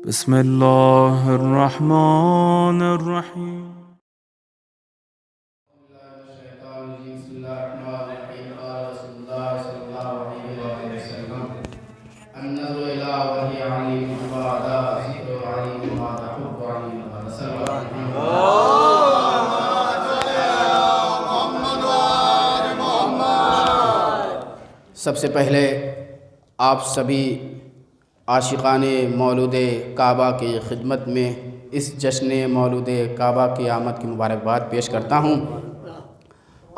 بسم الله الرحمن الرحيم. سب سے پہلے آپ سبھی عاشقان مولود کعبہ کی خدمت میں اس جشن مولود کعبہ کی آمد کی مبارکباد پیش کرتا ہوں،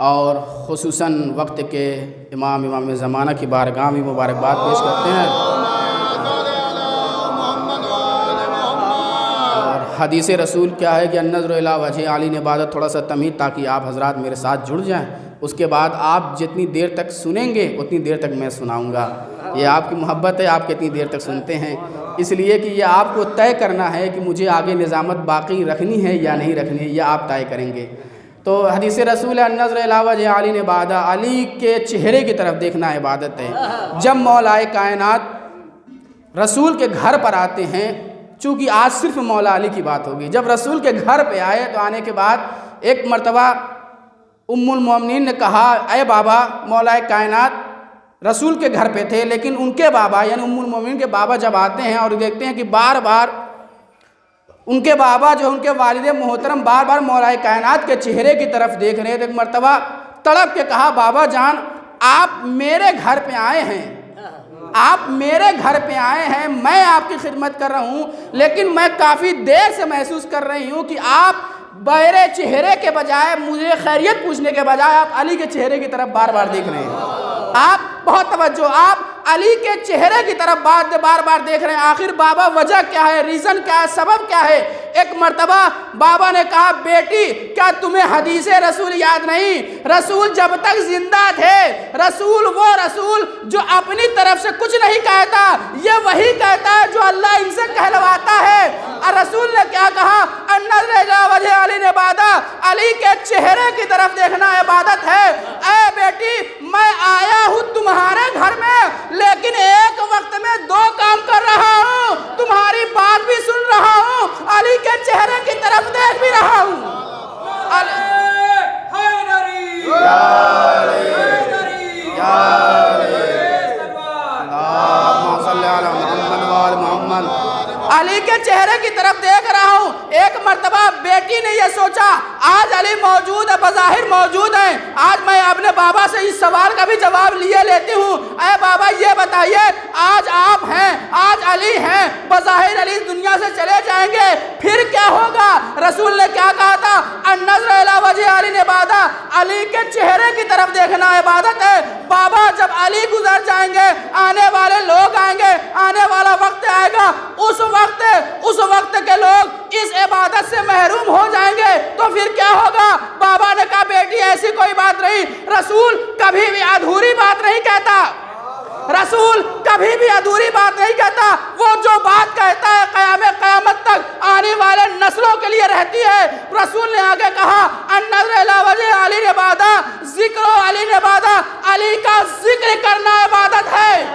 اور خصوصاً وقت کے امام زمانہ کی بارگاہ میں مبارکباد پیش کرتے ہیں۔ اور حدیث رسول کیا ہے کہ النظر الی وجہ علی نے عبادت، تھوڑا سا تمہید تاکہ آپ حضرات میرے ساتھ جڑ جائیں۔ اس کے بعد آپ جتنی دیر تک سنیں گے اتنی دیر تک میں سناؤں گا۔ یہ آپ کی محبت ہے، آپ کتنی دیر تک سنتے ہیں، اس لیے کہ یہ آپ کو طے کرنا ہے کہ مجھے آگے نظامت باقی رکھنی ہے یا نہیں رکھنی ہے، یہ آپ طے کریں گے۔ تو حدیث رسول النظر الی وجہ علی نے عبادت، علی کے چہرے کی طرف دیکھنا عبادت ہے۔ جب مولا کائنات رسول کے گھر پر آتے ہیں، چونکہ آج صرف مولا علی کی بات ہوگی، جب رسول کے گھر پہ آئے تو آنے کے بعد ایک مرتبہ ام المومنین نے کہا، اے بابا، مولا کائنات رسول کے گھر پہ تھے، لیکن ان کے بابا یعنی ام المومنین کے بابا جب آتے ہیں اور دیکھتے ہیں کہ بار بار ان کے بابا جو ان کے والد محترم بار بار مولا کائنات کے چہرے کی طرف دیکھ رہے ہیں، تو ایک مرتبہ تڑپ کے کہا، بابا جان آپ میرے گھر پہ آئے ہیں، آپ میرے گھر پہ آئے ہیں، میں آپ کی خدمت کر رہا ہوں، لیکن میں کافی دیر سے محسوس کر رہی ہوں کہ آپ میرے چہرے کے بجائے، مجھے خیریت پوچھنے کے بجائے آپ علی کے چہرے کی طرف بار بار دیکھ رہے ہیں۔ آپ بہت توجہ، آپ علی کے چہرے کی طرف بار بار دیکھ رہے ہیں۔ آخر بابا وجہ کیا ہے، ریزن کیا ہے، سبب کیا ہے؟ ایک مرتبہ بابا نے کہا، بیٹی کیا تمہیں حدیث رسول یاد نہیں؟ رسول جب تک زندہ تھے، رسول وہ رسول جو اپنی طرف سے کچھ نہیں کہتا، یہ وہی کہتا ہے جو اللہ ان سے کہلواتا ہے۔ اور رسول نے کیا کہا؟ النظر الی وجہ علی نے عبادت، علی کے چہرے کی طرف دیکھنا عبادت ہے۔ اے بیٹی، میں آیا ہوں تمہارے گھر میں، لیکن ایک وقت میں دو کام کر رہا ہوں، تمہاری بات بھی سن رہا ہوں، علی کے چہرے کی طرف دیکھ بھی رہا ہوں۔ علی کے چہرے کی طرف دیکھ رہا ہوں۔ ایک مرتبہ بیٹی نے یہ سوچا، آج علی موجود ہے، بظاہر موجود ہے، آج میں اپنے بابا سے اس سوال کا بھی جواب لیے لیتی ہوں۔ اے بابا یہ بتائیے، آج آپ ہیں، آج علی ہیں، بظاہر علی دنیا سے چلے جائیں گے، پھر کیا ہوگا؟ رسول نے کیا کہا تھا؟ النظر الی وجہ علی نے عبادت، علی کے چہرے کی طرف دیکھنا عبادت ہے۔ بابا جب علی گزر جائیں گے، آنے والے لوگ آئیں گے، آنے والا وقت آئے گا، اس وقت کے لوگ اس عبادت سے محروم ہو جائیں گے، تو پھر کیا ہوگا؟ بابا نے کہا، بیٹی ایسی کوئی بات نہیں، رسول کبھی بھی ادھوری بات نہیں کہتا، رسول کبھی بھی ادھوری بات نہیں کہتا، وہ جو بات کہتا ہے قیامت تک آنے والے نسلوں کے لیے رہتی ہے۔ رسول نے آگے کہا، النظر الی وجہ علی نے عبادت، ذکر علی نے عبادت، علی کا ذکر کرنا عبادت ہے،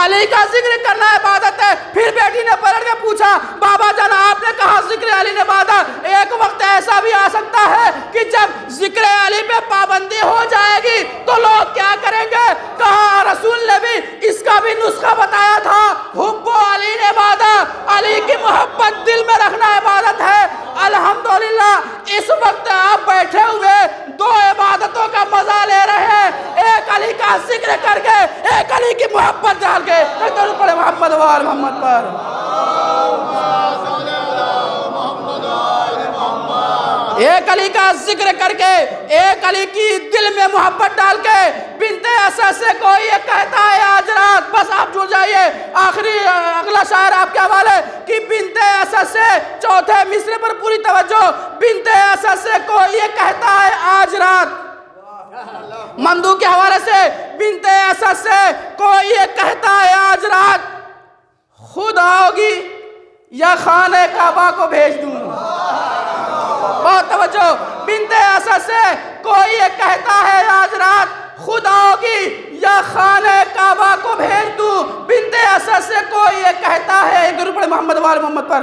علی کا ذکر کرنا عبادت ہے۔ پھر بیٹی نے پلٹ کے پوچھا، بابا جان آپ نے کہا ذکر علی نے عبادت، ایک وقت ایسا بھی آ سکتا ہے کہ جب ذکر علی پہ پابندی ہو جائے گی تو لوگ کیا کریں گے؟ کہا رسول نے بھی اس کا بھی نسخہ بتایا تھا، حب علی نے عبادت، علی کی محبت دل میں رکھنا عبادت ہے۔ الحمدللہ اس وقت آپ بیٹھے ہوئے دو عبادتوں کا مزہ لے رہے ہیں، ایک علی کا ذکر کر کے، ایک علی کی محبت ڈال کے۔ ایک درود پڑھے محمد وآل محمد پر۔ ایک علی کا ذکر کر کے، ایک علی کی دل میں محبت ڈال کے، بنت اسد سے کوئی یہ کہتا ہے آج رات، بس آپ جڑ جائیے، آخری اگلا شاعر آپ کے حوالے کہ بنت اسد سے، چوتھے مصرے پر پوری توجہ، بنت اسد سے کوئی یہ کہتا ہے آج رات، مندو کے حوالے سے، بنت اسد سے کوئی یہ کہتا ہے آج رات، خود آؤ گی یا خانہ کعبہ کو بھیج دوں؟ بہت توجہ، بنت اسد سے کوئی یہ کہتا ہے آج رات، خود آؤگی یا خانہ کعبہ کو بھیج دوں؟ بنت اسد سے کوئی یہ کہتا ہے، درود پڑھیں محمد وال محمد پر،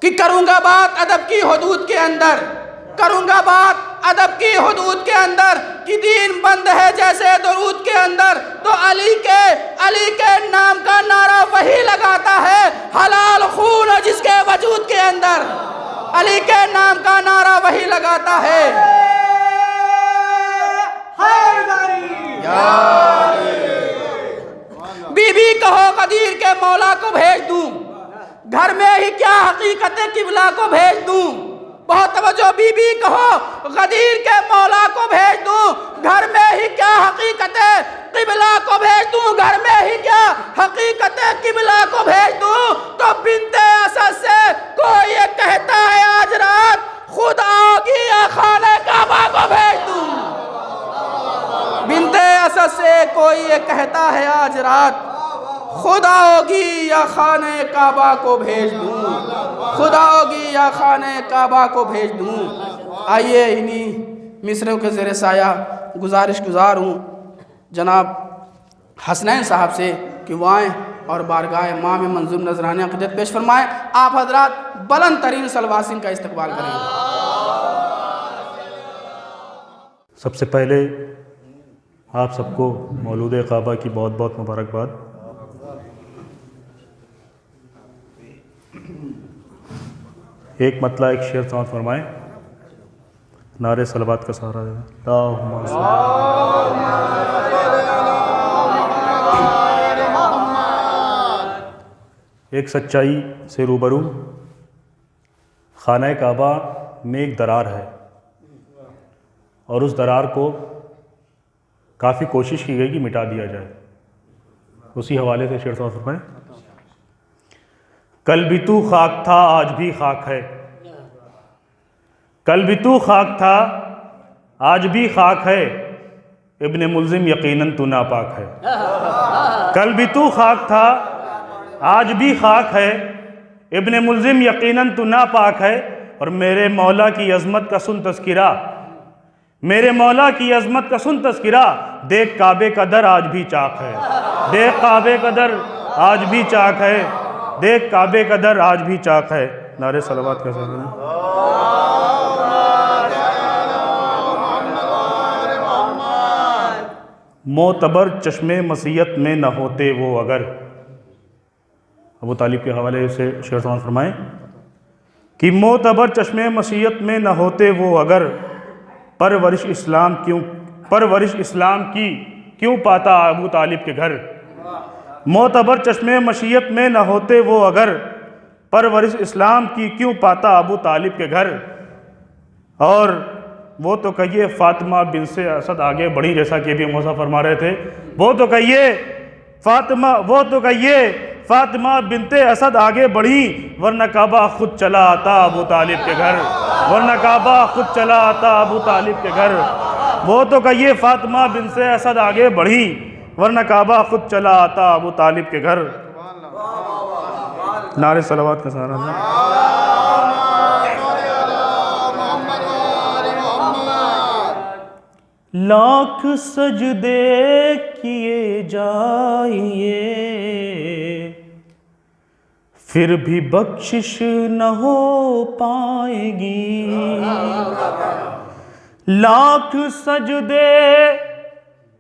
کہ کروں گا بات ادب کی حدود کے اندر، کروں گا بات ادب کی حدود کے اندر، کہ دین بند ہے جیسے درود کے اندر، تو علی کے نام کا نعرہ وہی لگاتا ہے حلال خون جس کے وجود کے اندر، علی کے نام کا نعرہ وہی لگاتا ہے۔ بی بی کہو غدیر کے مولا کو بھیج دوں، گھر میں ہی کیا حقیقت قبلہ کو بھیج دوں؟ بہت توجہ، بی بی کہو غدیر کے مولا کو بھیج دوں، گھر میں ہی کیا حقیقت قبلہ کو بھیج دوں، گھر میں ہی کیا حقیقت قبلہ کو بھیج دوں؟ تو بنت اسد سے کوئی یہ کہتا ہے آج رات خود آؤگی یا خانہ کعبہ کو بھیج دوں؟ بنت اسد سے کوئی یہ کہتا ہے آج رات خود آؤگی یا خانہ کعبہ کو بھیج دوں، خود آؤگی یا خانہ کعبہ کو بھیج دوں۔ آئیے انہی مصروں کے زیر سایہ گزارش گزار ہوں جناب حسنین صاحب سے کہ وہ آئیں اور بارگاہ امام منظور نذرانہ عقیدت پیش فرمائیں۔ آپ حضرات بلند ترین سلواسن کا استقبال کریں۔ سب سے پہلے آپ سب کو مولود کعبہ کی بہت بہت مبارکباد۔ ایک مطلع ایک شعر سماعت فرمائیں، نعرے صلوات کا سہارا دیں۔ اللہم صل ایک سچائی سے روبرو، خانہ کعبہ میں ایک درار ہے اور اس درار کو کافی کوشش کی گئی کہ مٹا دیا جائے۔ اسی حوالے سے شعر سماعت فرمائیں۔ کل بھی تو خاک تھا آج بھی خاک ہے، کل بھی تو خاک تھا آج بھی خاک ہے، ابن ملزم یقیناً تو ناپاک ہے۔ کل بھی تو خاک تھا آج بھی خاک ہے، ابن ملزم یقیناً تو ناپاک ہے، اور میرے مولا کی عظمت کا سن تذکرہ، میرے مولا کی عظمت کا سن تذکرہ، دیکھ کعبے کا در آج بھی چاک ہے، دیکھ کعبے کا در آج بھی چاک ہے، دیکھ کعبے کا در آج بھی چاک ہے۔ نعرے صلوات کا سہارا دیں۔ معتبر چشمے مسیت میں نہ ہوتے وہ اگر، ابو طالب کے حوالے سے شعر سماعت فرمائیں کہ معتبر چشمے مسیت میں نہ ہوتے وہ اگر، پرورش اسلام کی کیوں پاتا ابو طالب کے گھر۔ معتبر چشمے مشیت میں نہ ہوتے وہ اگر، پرورش اسلام کی کیوں پاتا ابو طالب کے گھر۔ اور وہ تو کہیے فاطمہ بنت اسد آگے بڑھی، جیسا کہ ابھی موسیٰ فرما رہے تھے، وہ تو کہیے فاطمہ بنت اسد آگے بڑھی، ورنہ کعبہ خود چلا آتا ابو طالب کے گھر، ورنہ کعبہ خود چلا آتا ابو طالب کے گھر۔ وہ تو کہیے فاطمہ بنت اسد آگے بڑھی، ورنہ کعبہ خود چلا آتا ابو طالب کے گھر۔ نعرے صلوات کا سہارا دیں۔ لاکھ سجدے کیے جائیے، پھر بھی بخشش نہ ہو پائے گی۔ لاکھ سجدے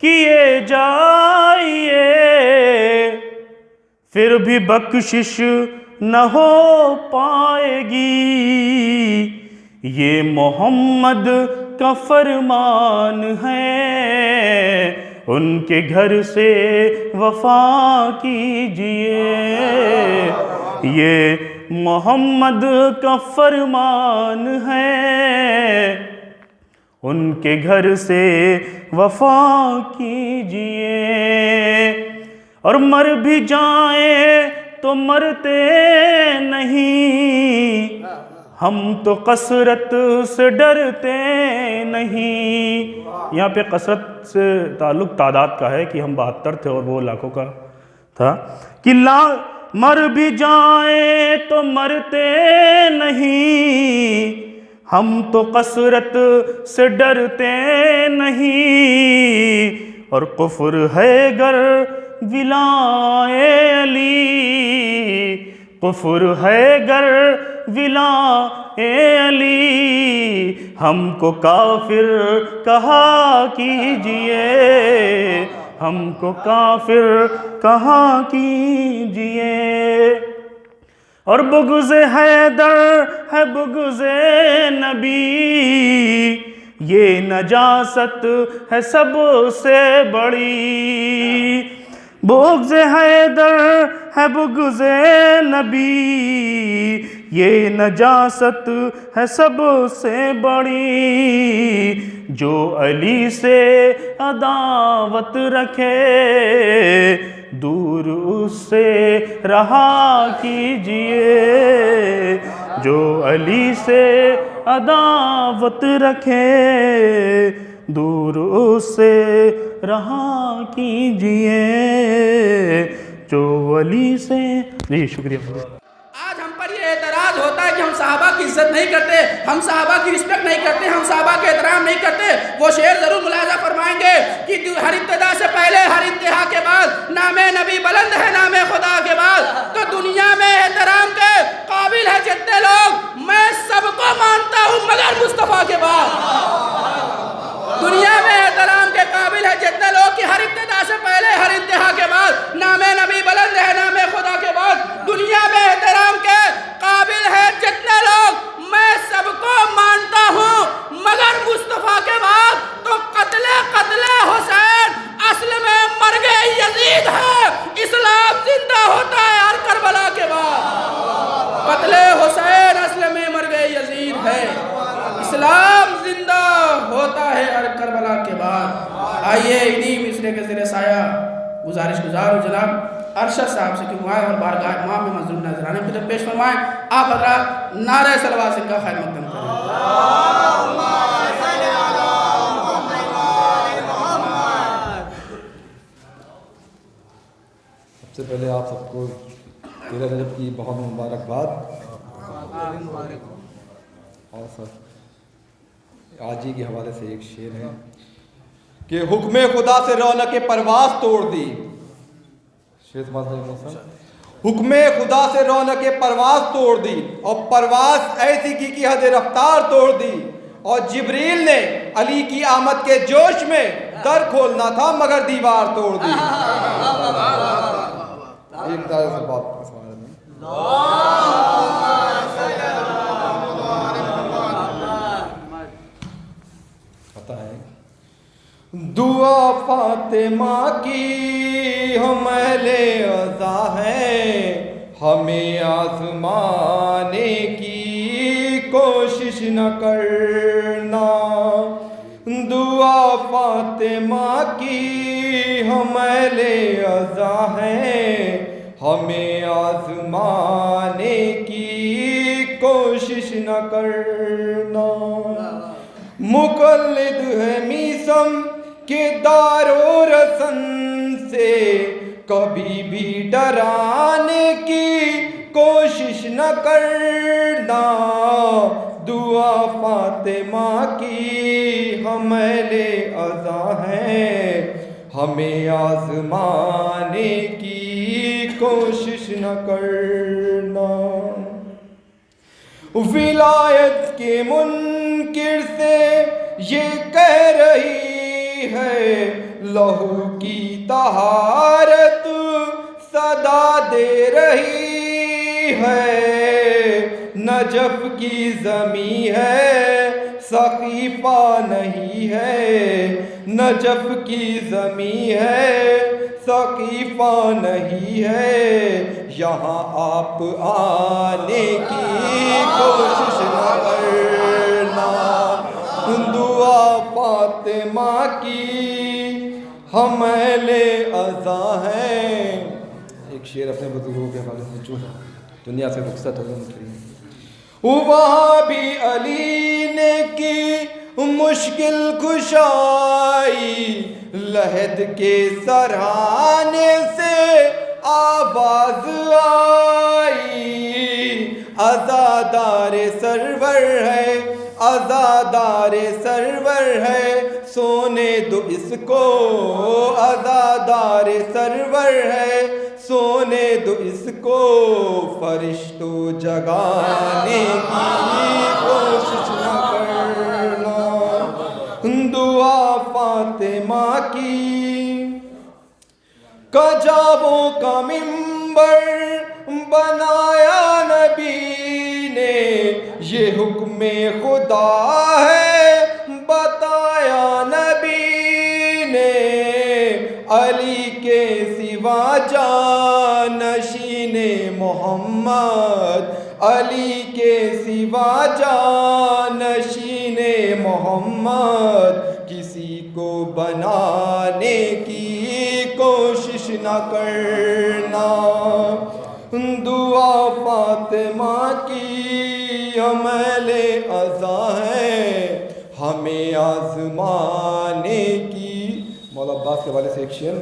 کیے جائیے، پھر بھی بخشش نہ ہو پائے گی۔ یہ محمد کا فرمان ہے، ان کے گھر سے وفا کیجئے۔ یہ محمد کا فرمان ہے، ان کے گھر سے وفا کیجئے۔ اور مر بھی جائیں تو مرتے نہیں، ہم تو کثرت سے ڈرتے نہیں۔ یہاں پہ کثرت سے تعلق تعداد کا ہے کہ ہم 72 تھے اور وہ لاکھوں کا تھا، کہ مر بھی جائیں تو مرتے نہیں، ہم تو کثرت سے ڈرتے نہیں، اور کفر ہے گر ولائے علی، کفر ہے گر ولائے علی، ہم کو کافر کہا کیجئے، ہم کو کافر کہا کیجئے، اور بغض حیدر ہے بغض نبی، یہ نجاست ہے سب سے بڑی، بغض حیدر ہے بغض نبی، یہ نجاست ہے سب سے بڑی، جو علی سے عداوت رکھے دور اس سے رہا کیجئے، جو علی سے عداوت رکھے دور اس سے رہا کیجئے، جو علی سے۔ جی شکریہ۔ آج ہم پر یہ اعتراض ہوتا ہے کہ ہم صحابہ کی عزت نہیں کرتے، ہم صحابہ کی رسپیکٹ نہیں کرتے، ہم صحابہ کے احترام نہیں کرتے۔ وہ شعر ضرور ملاحظہ فرمائیں گے کہ ہر ابتدا سے پہلے ہر انتہا کے بعد نام نبی بلند ہے نام خدا کے بعد، تو دنیا میں احترام کے قابل ہے جتنے لوگ، میں سب کو مانتا ہوں مگر مصطفیٰ کے بعد۔ دنیا میں احترام کے قابل ہے جتنے لوگ کہ ہر ابتدا سے پہلے ہر انتہا کے بعد نام نبی بلند ہے نام خدا کے بعد، دنیا میں احترام کے قابل ہے جتنے لوگ، میں سب کو مانتا ہوں مگر مصطفیٰ کے بعد، تو قتل حسین اصل میں مرگ یزید ہے، اسلام زندہ ہوتا ہے ہر کربلا کے بعد۔ قتل حسین اصل میں مرگ یزید ہے، اسلام زندہ ہوتا ہے ہر کربلا کے بعد۔ آئیے انہی مصرے کے زیر سایہ گزارش گزار ہوں جناب ارشد صاحب سے کہ معاہد اور بارگاہ امام میں مظلوم نذرانے خدمت پیش فرمائیں۔ آپ حضرات نعرہ صلوات سے ان کا خیر مقدم کریں۔ سب سے پہلے آپ سب کو 13 رجب کی بہت مبارکباد۔ اور سر آج ہی کے حوالے سے ایک شعر ہے کہ حکم خدا سے رونق پرواز توڑ دی، حکم خدا سے رونق پرواز توڑ دی، اور پرواز ایسی کی کہ حد رفتار توڑ دی، اور جبریل نے علی کی آمد کے جوش میں در کھولنا تھا مگر دیوار توڑ دی۔ ایک دائرے سے بات اس بارے میں پتہ ہے، دعا فاطمہ کی ہم اہل عزا ہیں، ہمیں آزمانے کی کوشش نہ کرنا، دعا فاطمہ کی ہم اہل عزا ہیں، ہمیں آزمانے کی کوشش نہ کرنا، مقلد ہے میثم کے دار و رسن سے، کبھی بھی ڈرانے کی کوشش نہ کرنا، دعا فاطمہ کی ہم اہل عزا ہیں، ہمیں آزمانے کی کوشش نہ کرنا، ولایت کے منکر سے یہ کہہ رہی ہے، لہو کی طہارت صدا دے رہی ہے، نجف کی زمیں ہے سقیفہ نہیں ہے، نجف کی زمیں ہے سقیفہ نہیں ہے، یہاں آپ آنے کی کوشش نہ کرنا، دعا فاطمہ کی ہم اہل عزا ہیں۔ ایک شعر اپنے بزرگوں کے حوالے سے جو دنیا سے رخصت ہو گئے، وہاں بھی علی نے کی مشکل کشائی، لحد کے سرہانے سے آواز آئی، عزادار سرور ہے عزادار سرور ہے سونے دو اس کو، عزادار سرور ہے سونے دو اس کو، فرشتوں جگانے کی کوشش نہ کرنا، دعا فاطمہ کی کجابوں کا ممبر بنایا نبی نے، یہ حکم خدا ہے بتایا نبی نے، علی کے سوا جانشین محمد، علی کے سوا جانشین محمد، کسی کو بنانے کی کوشش نہ کرنا، دعا فاطمہ کی عمل ازا ہے ہمیں آزمانے کی۔ مولا عباس کے والے سے ایک شعر،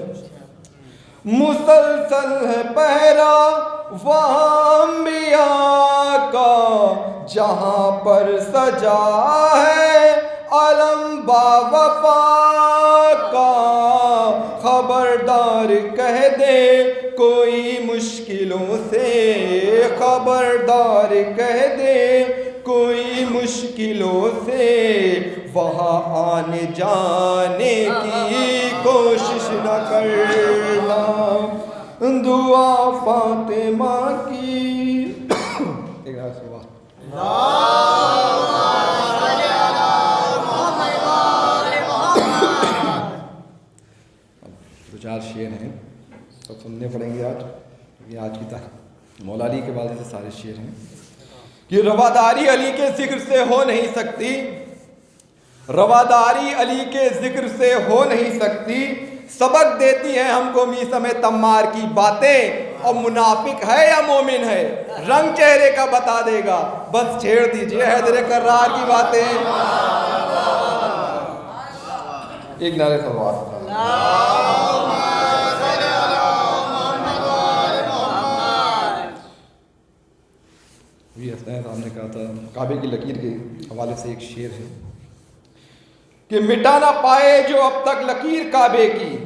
مسلسل ہے پہرا وہاں انبیاء کا، جہاں پر سجا ہے علم با وفا کا، خبردار کہہ دے کوئی مشکلوں سے، خبردار کہہ دے کوئی مشکلوں سے، وہاں آنے جانے کی کوشش نہ کرنا، دعا فاطمہ کی۔ ایک دو چار شعر ہیں تو سننے پڑیں گے آج، یہ آج کی تاریخ مولا علی کے والے سے سارے شعر ہیں کہ رواداری علی کے ذکر سے ہو نہیں سکتی، رواداری علی کے ذکر سے ہو نہیں سکتی، سبق دیتی ہیں ہم کو میثم تمار کی باتیں، اور منافق ہے یا مومن ہے رنگ چہرے کا بتا دے گا، بس چھیڑ دیجئے حیدر کرار کی باتیں۔ ایک نعرے صلوات۔ یہ حسنین صاحب نے کہا تھا کعبے کی لکیر کے حوالے سے ایک شعر ہے کہ مٹا نہ پائے جو اب تک لکیر کعبے کی،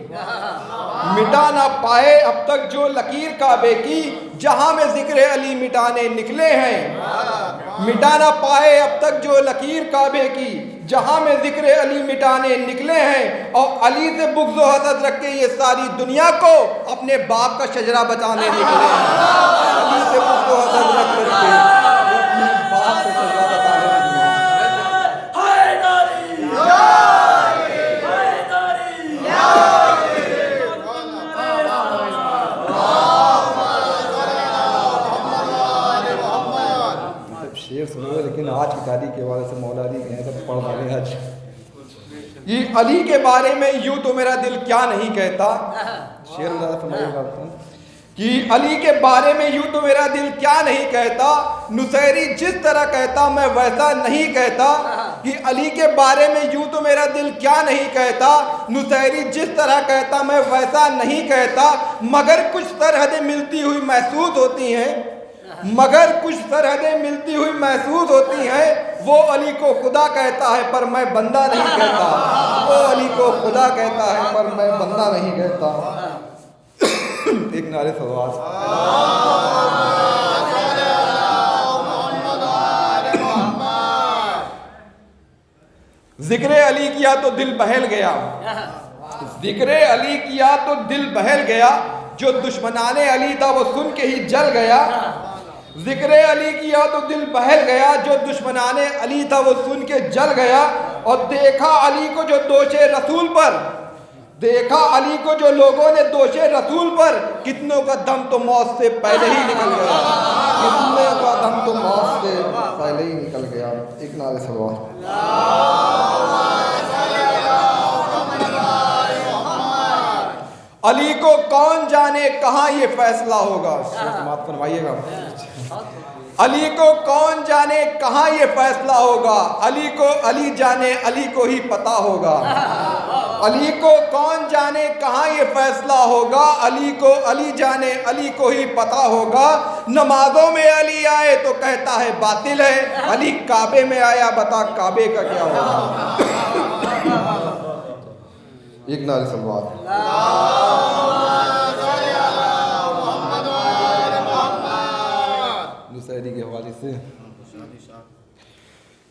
مٹا نہ پائے اب تک جو لکیر کعبے کی، جہاں میں ذکر علی مٹانے نکلے ہیں، مٹا نہ پائے اب تک جو لکیر کعبے کی، جہاں میں ذکر علی مٹانے نکلے ہیں، اور علی سے بغض و حسد رکھ کے یہ ساری دنیا کو اپنے باپ کا شجرہ بچانے نکلے ہیں، علی سے بغض و حسد رکھ کے اپنے باپ کا شجرہ بچانے نکلے ہیں۔ شعر سنو لیکن آج کی تاریخ کے حوالے سے مولا علی کے ہیں تو پڑھ رہے آج۔ یہ علی کے بارے میں یوں تو میرا دل کیا نہیں کہتا، شعر زیادہ سمجھے کرتا ہوں کہ علی کے بارے میں یوں تو میرا دل کیا نہیں کہتا، نصیری جس طرح کہتا میں ویسا نہیں کہتا، کہ علی کے بارے میں یوں تو میرا دل کیا نہیں کہتا، نصیری جس طرح کہتا میں ویسا نہیں کہتا، مگر کچھ سرحدیں ملتی ہوئی محسوس ہوتی ہیں، مگر کچھ سرحدیں ملتی ہوئی محسوس ہوتی ہیں، وہ علی کو خدا کہتا ہے پر میں بندہ نہیں کہتا، وہ علی کو خدا کہتا ہے پر میں بندہ نہیں کہتا۔ ایک نعرے صلوات۔ ذکر علی کیا تو دل بہل گیا، ذکر علی کیا تو دل بہل گیا، جو دشمنان علی تھا وہ سن کے ہی جل گیا، ذکر علی کیا تو دل بہل گیا، جو دشمنان علی تھا وہ سن کے جل گیا، اور دیکھا علی کو جو دوش رسول پر، دیکھا علی کو جو لوگوں نے دوش رسول پر، کتنوں کا دم تو موت سے پہلے ہی نکل گیا، کتنوں کا دم تو موت سے پہلے ہی نکل گیا۔ ایک نعرے صلوات۔ علی کو کون جانے کہاں یہ فیصلہ ہوگا، سماعت فرمائیے گا، علی کو کون جانے کہاں یہ فیصلہ ہوگا، علی کو علی جانے علی کو ہی پتہ ہوگا، علی کو کون جانے کہاں یہ فیصلہ ہوگا، علی جانے علی کو ہی پتہ ہوگا۔ نمازوں میں علی آئے تو کہتا ہے باطل ہے، علی کعبے میں آیا بتا کعبے کا کیا ہوگا۔ ایک نعرہ صلوات۔ نصیری کے حوالے سے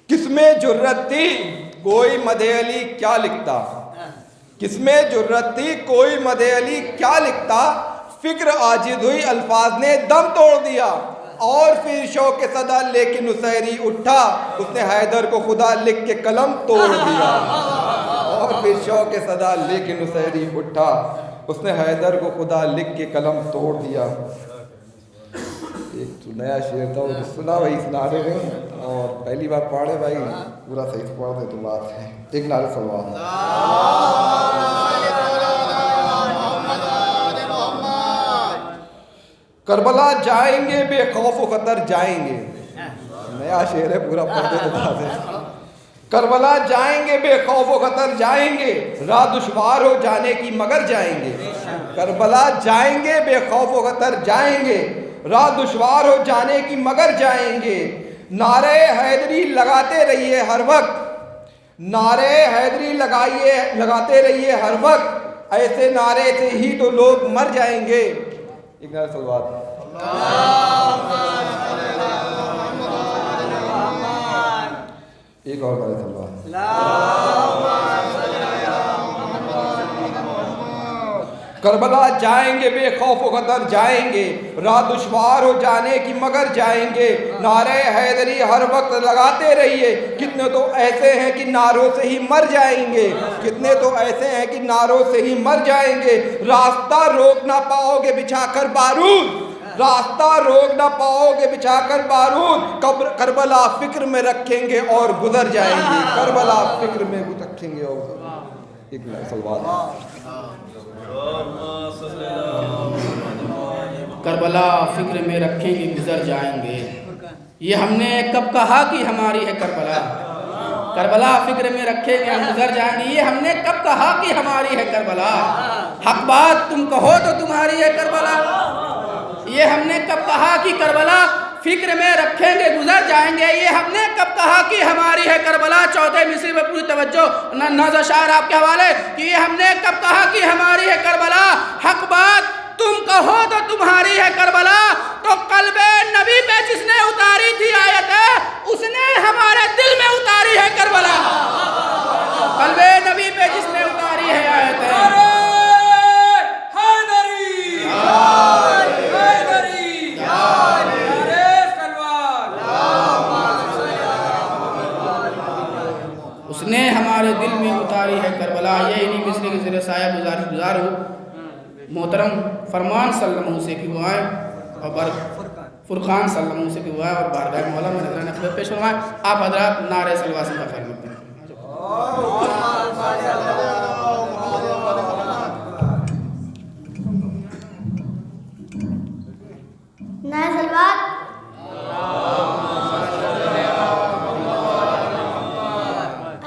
کس میں جرت تھی کوئی مدح علی کیا لکھتا، کس میں جرت تھی کوئی مدح علی کیا لکھتا، فکر عاجز ہوئی الفاظ نے دم توڑ دیا، اور پھر شوق صدا لے کے نصیری اٹھا، اس نے حیدر کو خدا لکھ کے قلم توڑ دیا، اور پھر شوق صدا لے کے نصیری اٹھا، اس نے حیدر کو خدا لکھ کے قلم توڑ دیا۔ ایک تو نیا شعر تھا وہ سنا بھائی سنا رہے ہیں، اور پہلی بار پڑھے بھائی پورا صحیح سے پڑھ دے تو بات ہے۔ ایک نعرہ صلوات۔ کربلا جائیں گے بے خوف و خطر جائیں گے، نیا شعر ہے پورا پڑھ دے تو بات ہے۔ کربلا جائیں گے بے خوف و خطر جائیں گے، راہ دشوار ہو جانے کی مگر جائیں گے۔ کربلا جائیں گے بے خوف و خطر جائیں گے، راہ دشوار ہو جانے کی مگر جائیں گے۔ نعرہ حیدری لگاتے رہیے ہر وقت، نعرہ حیدری لگاتے رہیے ہر وقت، ایسے نعرے سے ہی تو لوگ مر جائیں گے۔ ایک نعرہ صلوات۔ ایک اور نعرہ صلوات۔ کربلا جائیں گے بے خوف و خطر جائیں گے، راہ دشوار ہو جانے کی مگر جائیں گے۔ نعرہ حیدری ہر وقت لگاتے رہیے، کتنے تو ایسے ہیں کہ نعروں سے ہی مر جائیں گے، کتنے تو ایسے ہیں کہ نعروں سے ہی مر جائیں گے۔ راستہ روک نہ پاؤ گے بچھا کر بارود، راستہ روک نہ پاؤ گے بچھا کر بارود، کربلا فکر میں رکھیں گے اور گزر جائیں گے، کربلا فکر میں رکھیں گے اور ایک صلوات۔ کربلا فکر میں رکھیں گے گزر جائیں گے، یہ ہم نے کب کہا کہ ہماری ہے کربلا، کربلا فکر میں رکھیں گے ہم گزر جائیں گے، یہ ہم نے کب کہا کہ ہماری ہے کربلا، حق بات تم کہو تو تمہاری ہے کربلا، یہ ہم نے کب کہا کہ کربلا فکر میں رکھیں گے گزر جائیں گے، یہ ہم نے کب کہا کہ ہماری ہے کربلا۔ چوتھے مصری میں پوری توجہ، نظر شاعر آپ کے حوالے کہ یہ ہم نے کب کہا کہ ہماری ہے کربلا، حق بات تم کہو تو تمہاری ہے کربلا۔ تو قلب نبی پہ جس نے اتاری تھی آیت اس نے ہمارے دل میں اتاری ہے کربلا، قلب نبی پہ جس نے اتاری ہے آیت اس نے ہمارے دل میں اتاری ہے کربلا۔ یہ انہی مصری کے ذریعے سایہ گزار ہوں محترم فرمان صلی اللہ علیہ وسلم سے کی دعائیں اور فرقان صلی اللہ علیہ وسلم سے کی دعائیں اور بارگاہ مولا میں نظرانہ خدمت پیش فرمائیں۔ آپ حضرات نعرہ صلوات کا خیر مقدم کریں۔ نعرہ صلوات۔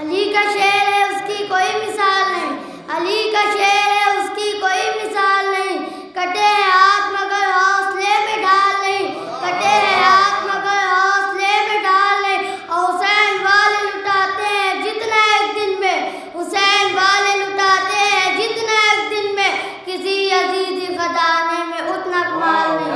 علی کا شعر ہے اس کی کوئی مثال نہیں، علی کا شعر ہے اس کی کوئی مثال نہیں، کٹے ہیں ہاتھ مگر حوصلے میں ڈھال نہیں، کٹے ہیں ہاتھ مگر حوصلے میں ڈھال نہیں، اور حسین والے لٹاتے ہیں جتنا ایک دن میں، حسین والے لٹاتے ہیں جتنا ایک دن میں، کسی یزیدی خزانے میں اتنا کمال نہیں۔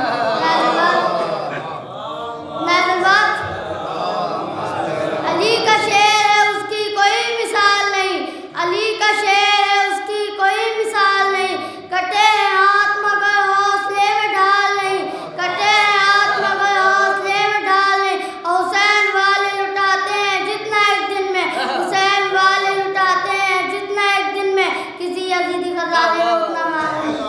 علی کا شعر ہے اس کی کوئی مثال نہیں، علی کا شعر ہے اس کی کوئی مثال نہیں، کٹے ہیں ہاتھ مگر حوصلے میں ڈھال نہیں، کٹے ہیں ہاتھ مگر حوصلے میں ڈھال نہیں، اور حسین والے لٹاتے ہیں جتنا ایک دن میں، حسین والے لٹاتے ہیں جتنا ایک دن میں، کسی یزیدی خزانے میں اتنا مال نہیں۔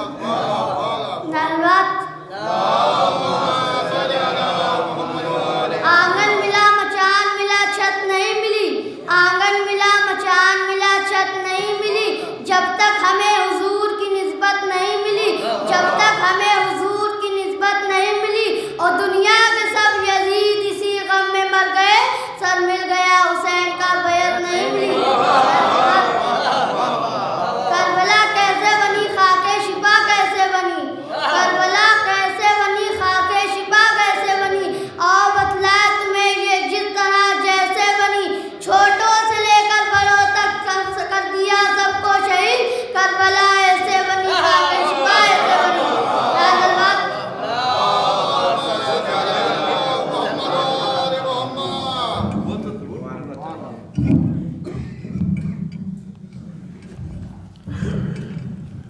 آنگن ملا مچان ملا چھت نہیں ملی، آنگن ملا مچان ملا چھت نہیں ملی، جب تک ہمیں حضور کی نسبت نہیں ملی، جب تک ہمیں حضور کی نسبت نہیں ملی، اور دنیا کے سب یزید اسی غم میں مر گئے، سر مل گیا حسین کا بیعت نہیں ملی۔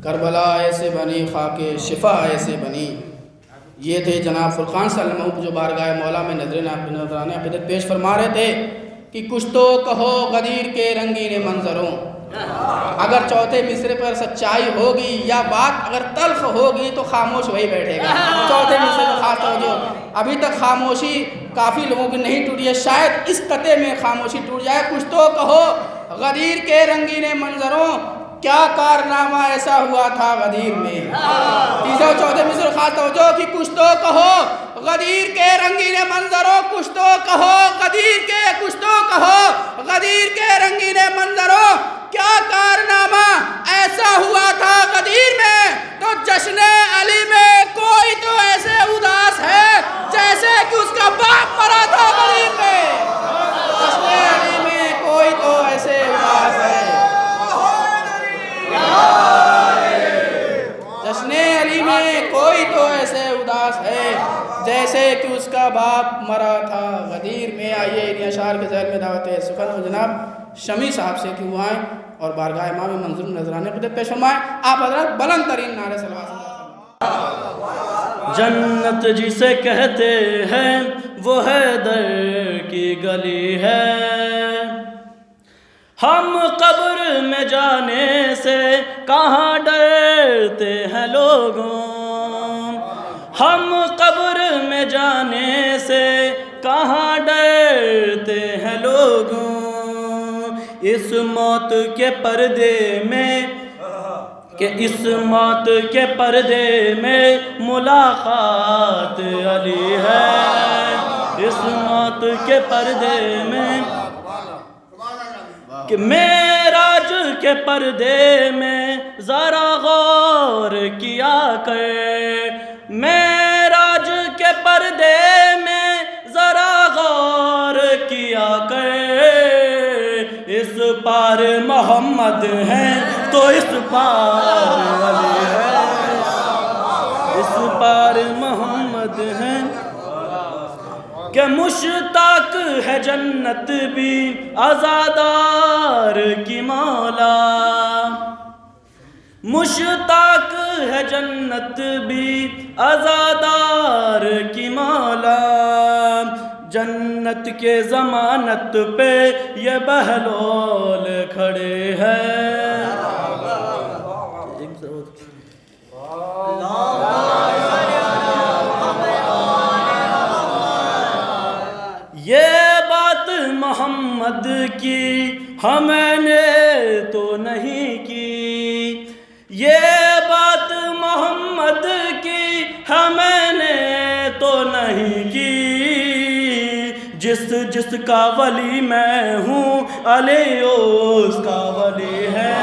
کربلا ایسے بنی خاک شفا ایسے بنی. یہ تھے جناب فرقان صلی اللہ علیہ وسلم جو بارگاہ مولا میں نذرانِ عقیدت پیش فرما رہے تھے کہ کچھ تو کہو غدیر کے رنگین منظروں. اگر چوتھے مصرے پر سچائی ہوگی یا بات اگر تلخ ہوگی تو خاموش وہی بیٹھے گا. چوتھے مصرے پر خاص توجہ. ابھی تک خاموشی کافی لوگوں کی نہیں ٹوٹی ہے، شاید اس قطعے میں خاموشی ٹوٹ جائے. کچھ تو کہو غدیر کے رنگین منظروں، کیا کارنامہ ایسا ہوا تھا غدیر میں. تیسرے اور چوتھے مصرے خاص توجہ کہ کچھ تو کہو غدیر کے رنگین منظروں، کچھ تو کہو غدیر کے، کچھ تو کہو غدیر کے رنگین منظروں، کیا کارنامہ ایسا ہوا تھا غدیر میں. تو جشن علی میں کوئی تو ایسے اداس ہے جیسے کہ اس کا باپ مرا تھا غدیر میں. جشن علی میں کوئی تو ایسے اداس ہے، جشن علی میں کوئی تو ایسے اداس ہے جیسے کہ اس کا باپ مرا تھا غدیر میں. آئیے ان اشعار کے ذیل میں دعوت سخن و جناب شمی صاحب سے کہ وہ آئیں اور بارگاہ امام منظور نذرانِ عقیدت پیش فرمائیں. آپ حضرات بلند ترین نعرے صلوات. جنت جسے کہتے ہیں وہ حیدر کی گلی ہے، ہم قبر میں جانے سے کہاں ڈرتے ہیں لوگوں، ہم قبر میں جانے سے کہاں ڈرتے ہیں لوگوں. اس موت کے پردے میں کہ اس موت کے پردے میں ملاقات علی ہے، اس موت کے پردے میں کہ معراج کے پردے میں ذرا غور کیا کر، معراج کے پردے میں ذرا غور کیا کر. اس پار محمد ہیں تو اس پار علی ہے، اس پار محمد ہیں کہ مشتاق ہے جنت بھی عزادار کی مولا، مشتاق ہے جنت بھی عزادار کی مولا. جنت کے ضمانت پہ یہ بہلول کھڑے ہیں. یہ بات محمد کی ہم نے تو نہیں کی، یہ بات محمد کی ہم نے تو نہیں کی. جس کا ولی میں ہوں علی اس کا ولی ہے،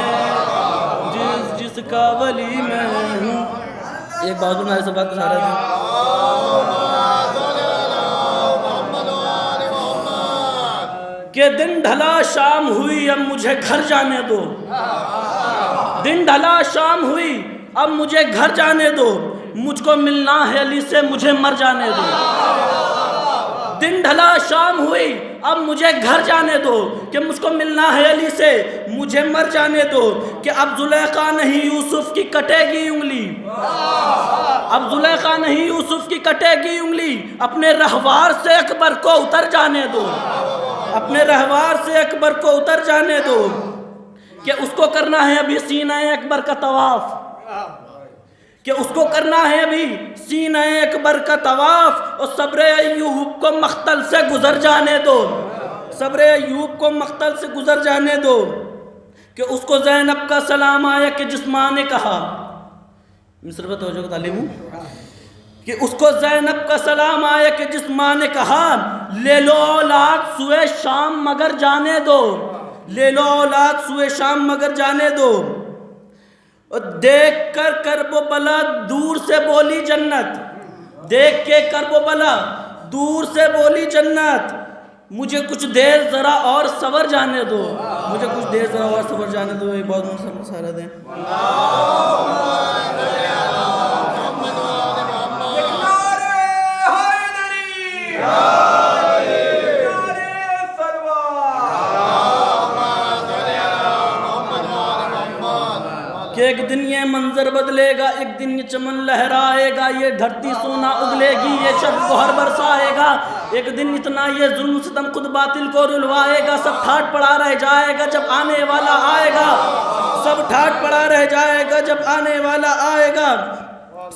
جس کا ولی میں ہوں. ایک بات میں ایسا بات بتا رہا تھا کہ دن ڈھلا شام ہوئی اب مجھے گھر جانے دو، دن ڈھلا شام ہوئی اب مجھے گھر جانے دو، مجھ کو ملنا ہے علی سے مجھے مر جانے دو. دن ڈھلا شام ہوئی اب مجھے گھر جانے دو کہ مجھ کو ملنا ہے علی سے مجھے مر جانے دو. کہ اب زلیخا نہیں یوسف کی کٹے گی انگلی، اب زلیخا نہیں یوسف کی کٹے گی انگلی، اپنے رہوار سے اکبر کو اتر جانے دو، اپنے رہوار سے اکبر کو اتر جانے دو. کہ اس کو کرنا ہے ابھی سینہ اکبر کا طواف، کہ اس کو کرنا ہے ابھی سینہ اکبر کا طواف. اور صبر ایوب کو مقتل سے گزر جانے دو، صبر ایوب کو مقتل سے گزر جانے دو. کہ اس کو زینب کا سلام آیا کہ جس ماں نے کہا، مصر پر توجہ کو تعلیم ہوں، کہ اس کو زینب کا سلام آیا کہ جس ماں نے کہا لے لو اولاد سوئے شام مگر جانے دو، لے لو اولاد سوئے شام مگر جانے دو. اور دیکھ کر کرب و بلا دور سے بولی جنت، دیکھ کے کرب و بلا دور سے بولی جنت، مجھے کچھ دیر ذرا اور صبر جانے دو، مجھے کچھ دیر ذرا اور صبر جانے دو. ایک بہت منصب سارا دیں. کہ ایک دن یہ منظر بدلے گا، ایک دن یہ چمن لہرائے گا، یہ دھرتی سونا اگلے گی، یہ شب گوہر برسائے گا، ایک دن اتنا یہ ظلم ستم خود باطل کو رلوائے گا، سب ٹھاٹ پڑا رہ جائے گا جب آنے والا آئے گا، سب ٹھاٹ پڑا رہ جائے گا جب آنے والا آئے گا،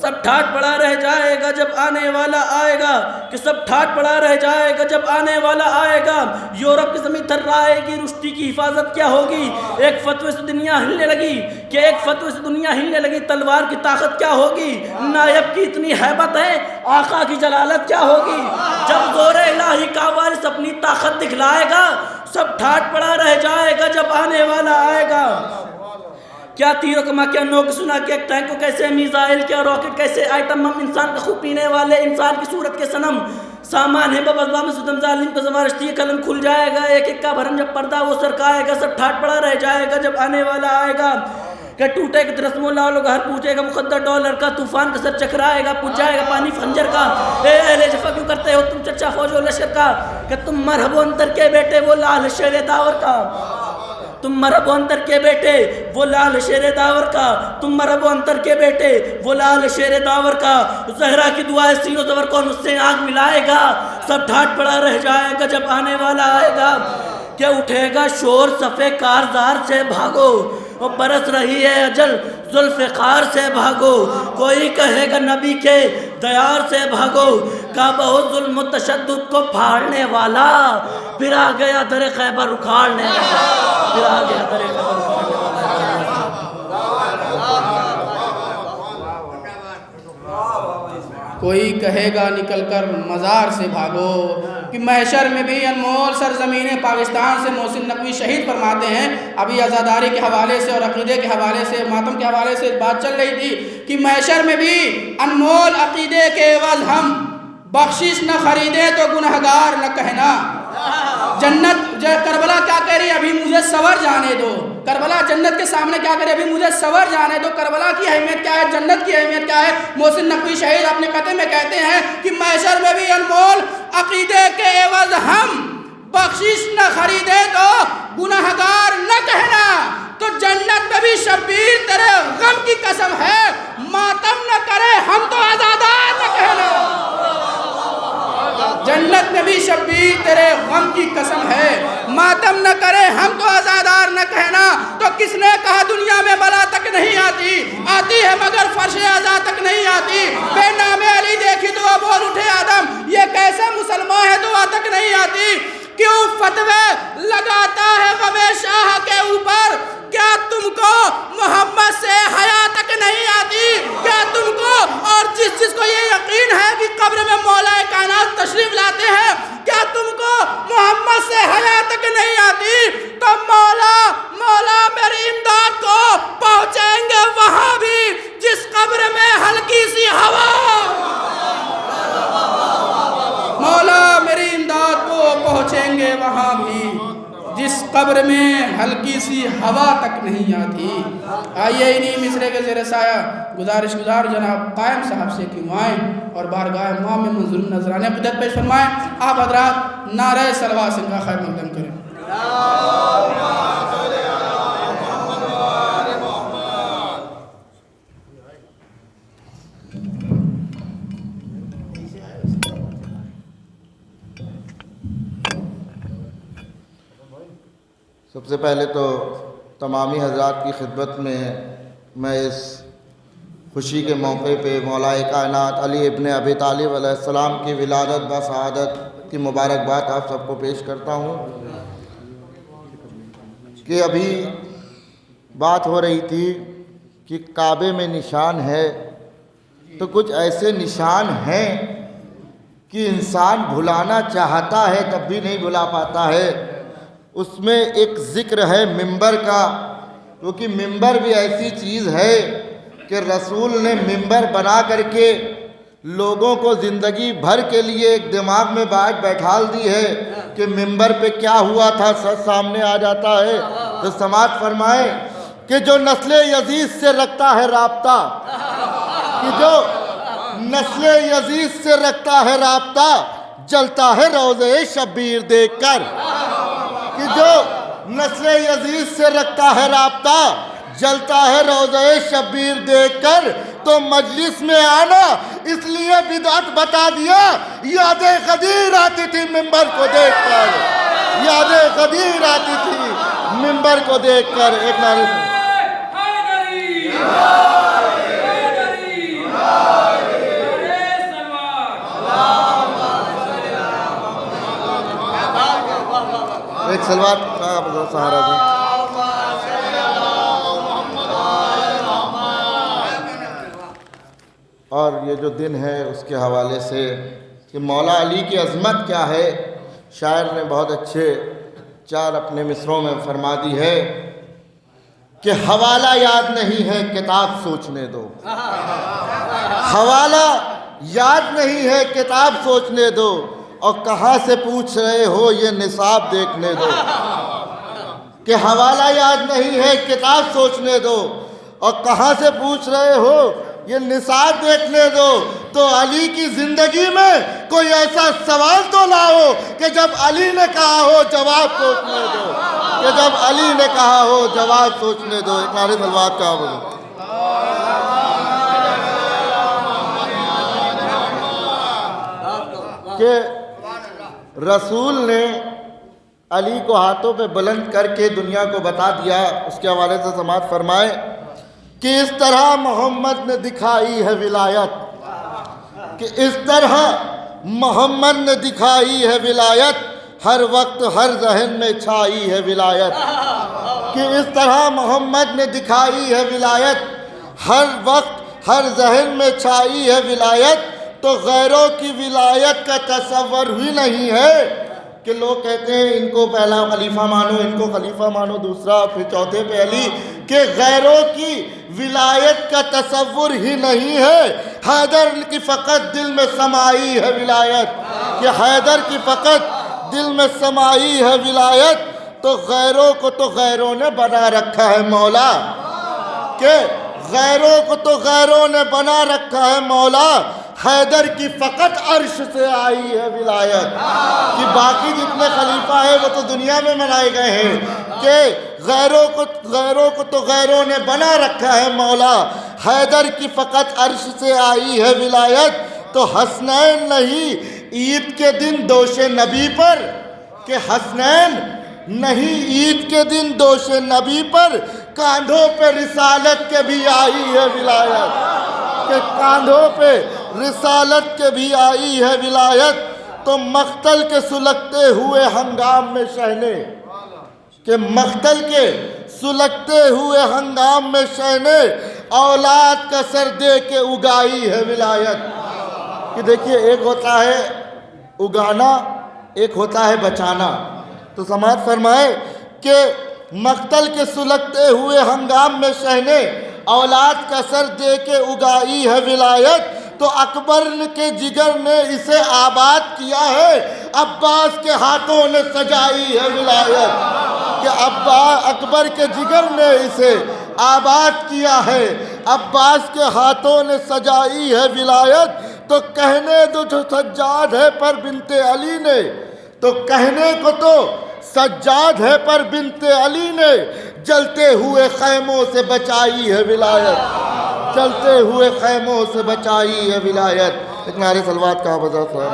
سب ٹھاٹ پڑا رہ جائے گا جب آنے والا آئے گا، کہ سب ٹھاٹ پڑا رہ جائے گا جب آنے والا آئے گا، یورپ کی زمین تھرائے گی، رشتی کی حفاظت کیا ہوگی، ایک فتوے سے دنیا ہلنے لگی، کہ ایک فتوے سے دنیا ہلنے لگی، تلوار کی طاقت کیا ہوگی، نائب کی اتنی ہیبت ہے، آقا کی جلالت کیا ہوگی، جب زور الہی کا وارث اپنی طاقت دکھلائے گا، سب ٹھاٹ پڑا رہ جائے گا جب آنے والا آئے گا، کیا تیروں کما، کیا نوک سنا، کیا ٹینک کو کیسے میزائل، کیا راکٹ کیسے آئٹم، ہم انسان کا خوب پینے والے، انسان کی صورت کے صنم، سامان ہے ببضبا میں ستم ظالم کا زمارشتی، قلم کھل جائے گا، ایک ایک کا بھرم جب پردہ وہ سرکائے گا، سب ٹھاٹ پڑا رہ جائے گا جب آنے والا آئے گا، کہ ٹوٹے گا رسم اللہ لوگ ہر پوچھے گا مقدر ڈالر کا، طوفان کا سر چکرائے گا، پوچھ جائے گا پانی خنجر کا، اے اہل جفا کیوں کرتے ہو تم چچا فوج و لشکر کا، کہ تم مرحب و انتر کے بیٹے وہ لال شیر داور کا، تم مرحب و انتر کے بیٹے وہ لال شیر داور کا، تم مرحب و انتر کے بیٹے وہ لال شیر داور کا، زہرا کی دعائیں سین و زبر کو مجھ سے آنکھ ملائے گا، سب ٹھاٹ پڑا رہ جائے گا جب آنے والا آئے گا، کہ اٹھے گا شور صفے کارزار سے بھاگو، وہ برس رہی ہے اجل ذوالفقار سے بھاگو، کوئی کہے گا نبی کے دیار سے بھاگو، کعبہ ظلم و تشدد کو پھاڑنے والا، پھر آ گیا در خیبر اکھاڑنے والا، پھر آ گیا در خیبر اکھاڑنے والا۔ کوئی کہے گا نکل کر مزار سے بھاگو، کہ محشر میں بھی انمول سرزمین پاکستان سے محسن نقوی شہید فرماتے ہیں، ابھی عزاداری کے حوالے سے اور عقیدے کے حوالے سے، ماتم کے حوالے سے بات چل رہی تھی، کہ محشر میں بھی انمول عقیدے کے عوض ہم بخشش نہ خریدے تو گنہگار نہ کہنا، جنت کربلا کیا کہہ رہی ہے، ابھی مجھے سور جانے دو، کربلا جنت کے سامنے کیا کہہ رہی ہے، ابھی مجھے سور جانے دو، کربلا کی اہمیت کیا ہے، جنت کی اہمیت کیا ہے، محسن نقوی شہید اپنے قطعے میں کہتے ہیں کہ محشر میں بھی انمول عقیدے کے عوض ہم بخشش نہ خریدے تو گنہگار نہ کہنا، تو جنت میں بھی شبیر تیرے غم کی قسم ہے، ماتم نہ کرے ہم تو عزادار نہ کہنا، جنت میں بھی شبیر تیرے غم کی قسم ہے، ماتم نہ کرے ہم تو عزادار نہ کہنا، تو کس نے کہا دنیا میں بلا تک نہیں آتی، آتی ہے مگر فرش عزا تک نہیں آتی، بے نام علی دیکھی دعا بول اٹھے آدم، یہ کیسے مسلمان ہے دعا تک نہیں آتی، کیوں فتوے لگاتا ہے غم شاہ کے اوپر، کیا تم کو محمد سے حیا تک نہیں آتی، کیا تم کو، اور جس کو یہ یقین ہے کہ قبر میں مولا کائنات تشریف لاتے ہیں، کیا تم کو محمد سے حیا تک نہیں آتی، تو مولا میری امداد کو پہنچیں گے وہاں بھی جس قبر میں ہلکی سی ہوا، مولا میری امداد کو پہنچیں گے وہاں بھی جس قبر میں ہلکی سی ہوا تک نہیں آتی۔ آئیے انہی مصرے کے زیر سایہ گزارش گزار جناب قائم صاحب سے کہ آئیں اور بارگاہ ماں میں منظور نذرانے قدرت پیش فرمائیں، آپ حضرات نعرہ صلوات سے خیر مقدم کریں۔ سب سے پہلے تو تمامی حضرات کی خدمت میں میں اس خوشی کے موقع پہ مولا کائنات علی ابن ابی طالب علیہ السلام کی ولادت با سعادت کی مبارکباد آپ سب کو پیش کرتا ہوں کہ ابھی بات ہو رہی تھی کہ کعبے میں نشان ہے، تو کچھ ایسے نشان ہیں کہ انسان بھلانا چاہتا ہے تب بھی نہیں بھلا پاتا ہے۔ اس میں ایک ذکر ہے ممبر کا، کیونکہ ممبر بھی ایسی چیز ہے کہ رسول نے ممبر بنا کر کے لوگوں کو زندگی بھر کے لیے ایک دماغ میں بات بیٹھال دی ہے کہ ممبر پہ کیا ہوا تھا سب سامنے آ جاتا ہے۔ تو سماعت فرمائے کہ جو نسل یزید سے رکھتا ہے رابطہ، کہ جو نسل یزید سے رکھتا ہے رابطہ جلتا ہے روضے شبیر دیکھ کر، کہ جو نسل یزید سے رکھتا ہے رابطہ جلتا ہے روضہ شبیر دیکھ کر تو مجلس میں آنا، اس لیے بدعت بتا دیا۔ یادیں غدیر آتی تھی منبر کو دیکھ کر، یادیں غدیر آتی تھی منبر کو دیکھ کر۔ ایک نعرے سے ایک سلوات کا سہارا دیں۔ اور یہ جو دن ہے اس کے حوالے سے کہ مولا علی کی عظمت کیا ہے، شاعر نے بہت اچھے 4 اپنے مصروں میں فرما دی ہے کہ حوالہ یاد نہیں ہے کتاب سوچنے دو، حوالہ یاد نہیں ہے کتاب سوچنے دو، اور کہاں سے پوچھ رہے ہو یہ نصاب دیکھنے دو۔ کہ حوالہ یاد نہیں ہے کتاب سوچنے دو، اور کہاں سے پوچھ رہے ہو یہ نصاب دیکھنے دو۔ تو علی کی زندگی میں کوئی ایسا سوال تو لاؤ کہ جب علی نے کہا ہو جواب سوچنے دو، کہ جب علی نے کہا ہو جواب سوچنے دو۔ ایک نعرے سلوات کا بولو۔ کہ رسول نے علی کو ہاتھوں پہ بلند کر کے دنیا کو بتا دیا، اس کے حوالے سے سماعت فرمائے کہ اس طرح محمد نے دکھائی ہے ولایت، کہ اس طرح محمد نے دکھائی ہے ولایت، ہر وقت ہر ذہن میں چھائی ہے ولایت۔ کہ اس طرح محمد نے دکھائی ہے ولایت، ہر وقت ہر ذہن میں چھائی ہے ولایت۔ تو غیروں کی ولایت کا تصور ہی نہیں ہے کہ لوگ کہتے ہیں ان کو پہلا خلیفہ مانو، ان کو خلیفہ مانو، دوسرا پھر چوتھے پہ علی، کہ غیروں کی ولایت کا تصور ہی نہیں ہے۔ حیدر کی فقط دل میں سمائی ہے ولایت، کہ حیدر کی فقط دل میں سمائی ہے ولایت۔ تو غیروں کو تو غیروں نے بنا رکھا ہے مولا، کہ غیروں کو تو غیروں نے بنا رکھا ہے مولا، حیدر کی فقط عرش سے آئی ہے ولایت۔ کہ باقی جتنے خلیفہ ہیں وہ تو دنیا میں منائے گئے ہیں، کہ غیروں کو تو غیروں نے بنا رکھا ہے مولا، حیدر کی فقط عرش سے آئی ہے ولایت۔ تو حسنین نہیں عید کے دن دوش نبی پر، کہ حسنین نہیں عید کے دن دوش نبی پر، کاندھوں پہ رسالت کے بھی آئی ہے ولایت، کہ کاندھوں پہ رسالت کے بھی آئی ہے ولایت۔ تو مقتل کے سلگتے ہوئے ہنگام میں شہنے، کہ مقتل کے سلگتے ہوئے ہنگام میں شہنے، اولاد کا سر دے کے اگائی ہے ولایت۔ کہ دیکھیے ایک ہوتا ہے اگانا، ایک ہوتا ہے بچانا۔ تو سماعت فرمائے کہ مقتل کے سلگتے ہوئے ہنگام میں شہنے، اولاد کا سر دے کے اگائی ہے ولایت۔ تو اکبر کے جگر نے اسے آباد کیا ہے، عباس کے ہاتھوں نے سجائی ہے ولایت۔ کہ اکبر کے جگر نے اسے آباد کیا ہے، عباس کے ہاتھوں نے سجائی ہے ولایت۔ تو کہنے دو جو سجاد ہے پر بنت علی نے، تو کہنے کو تو سجاد ہے پر بنت علی نے، جلتے ہوئے خیموں سے بچائی ہے ولایت، چلتے ہوئے خیموں سے بچائی ہے ولایت۔ ایک نعرے صلوات کا بذات ہے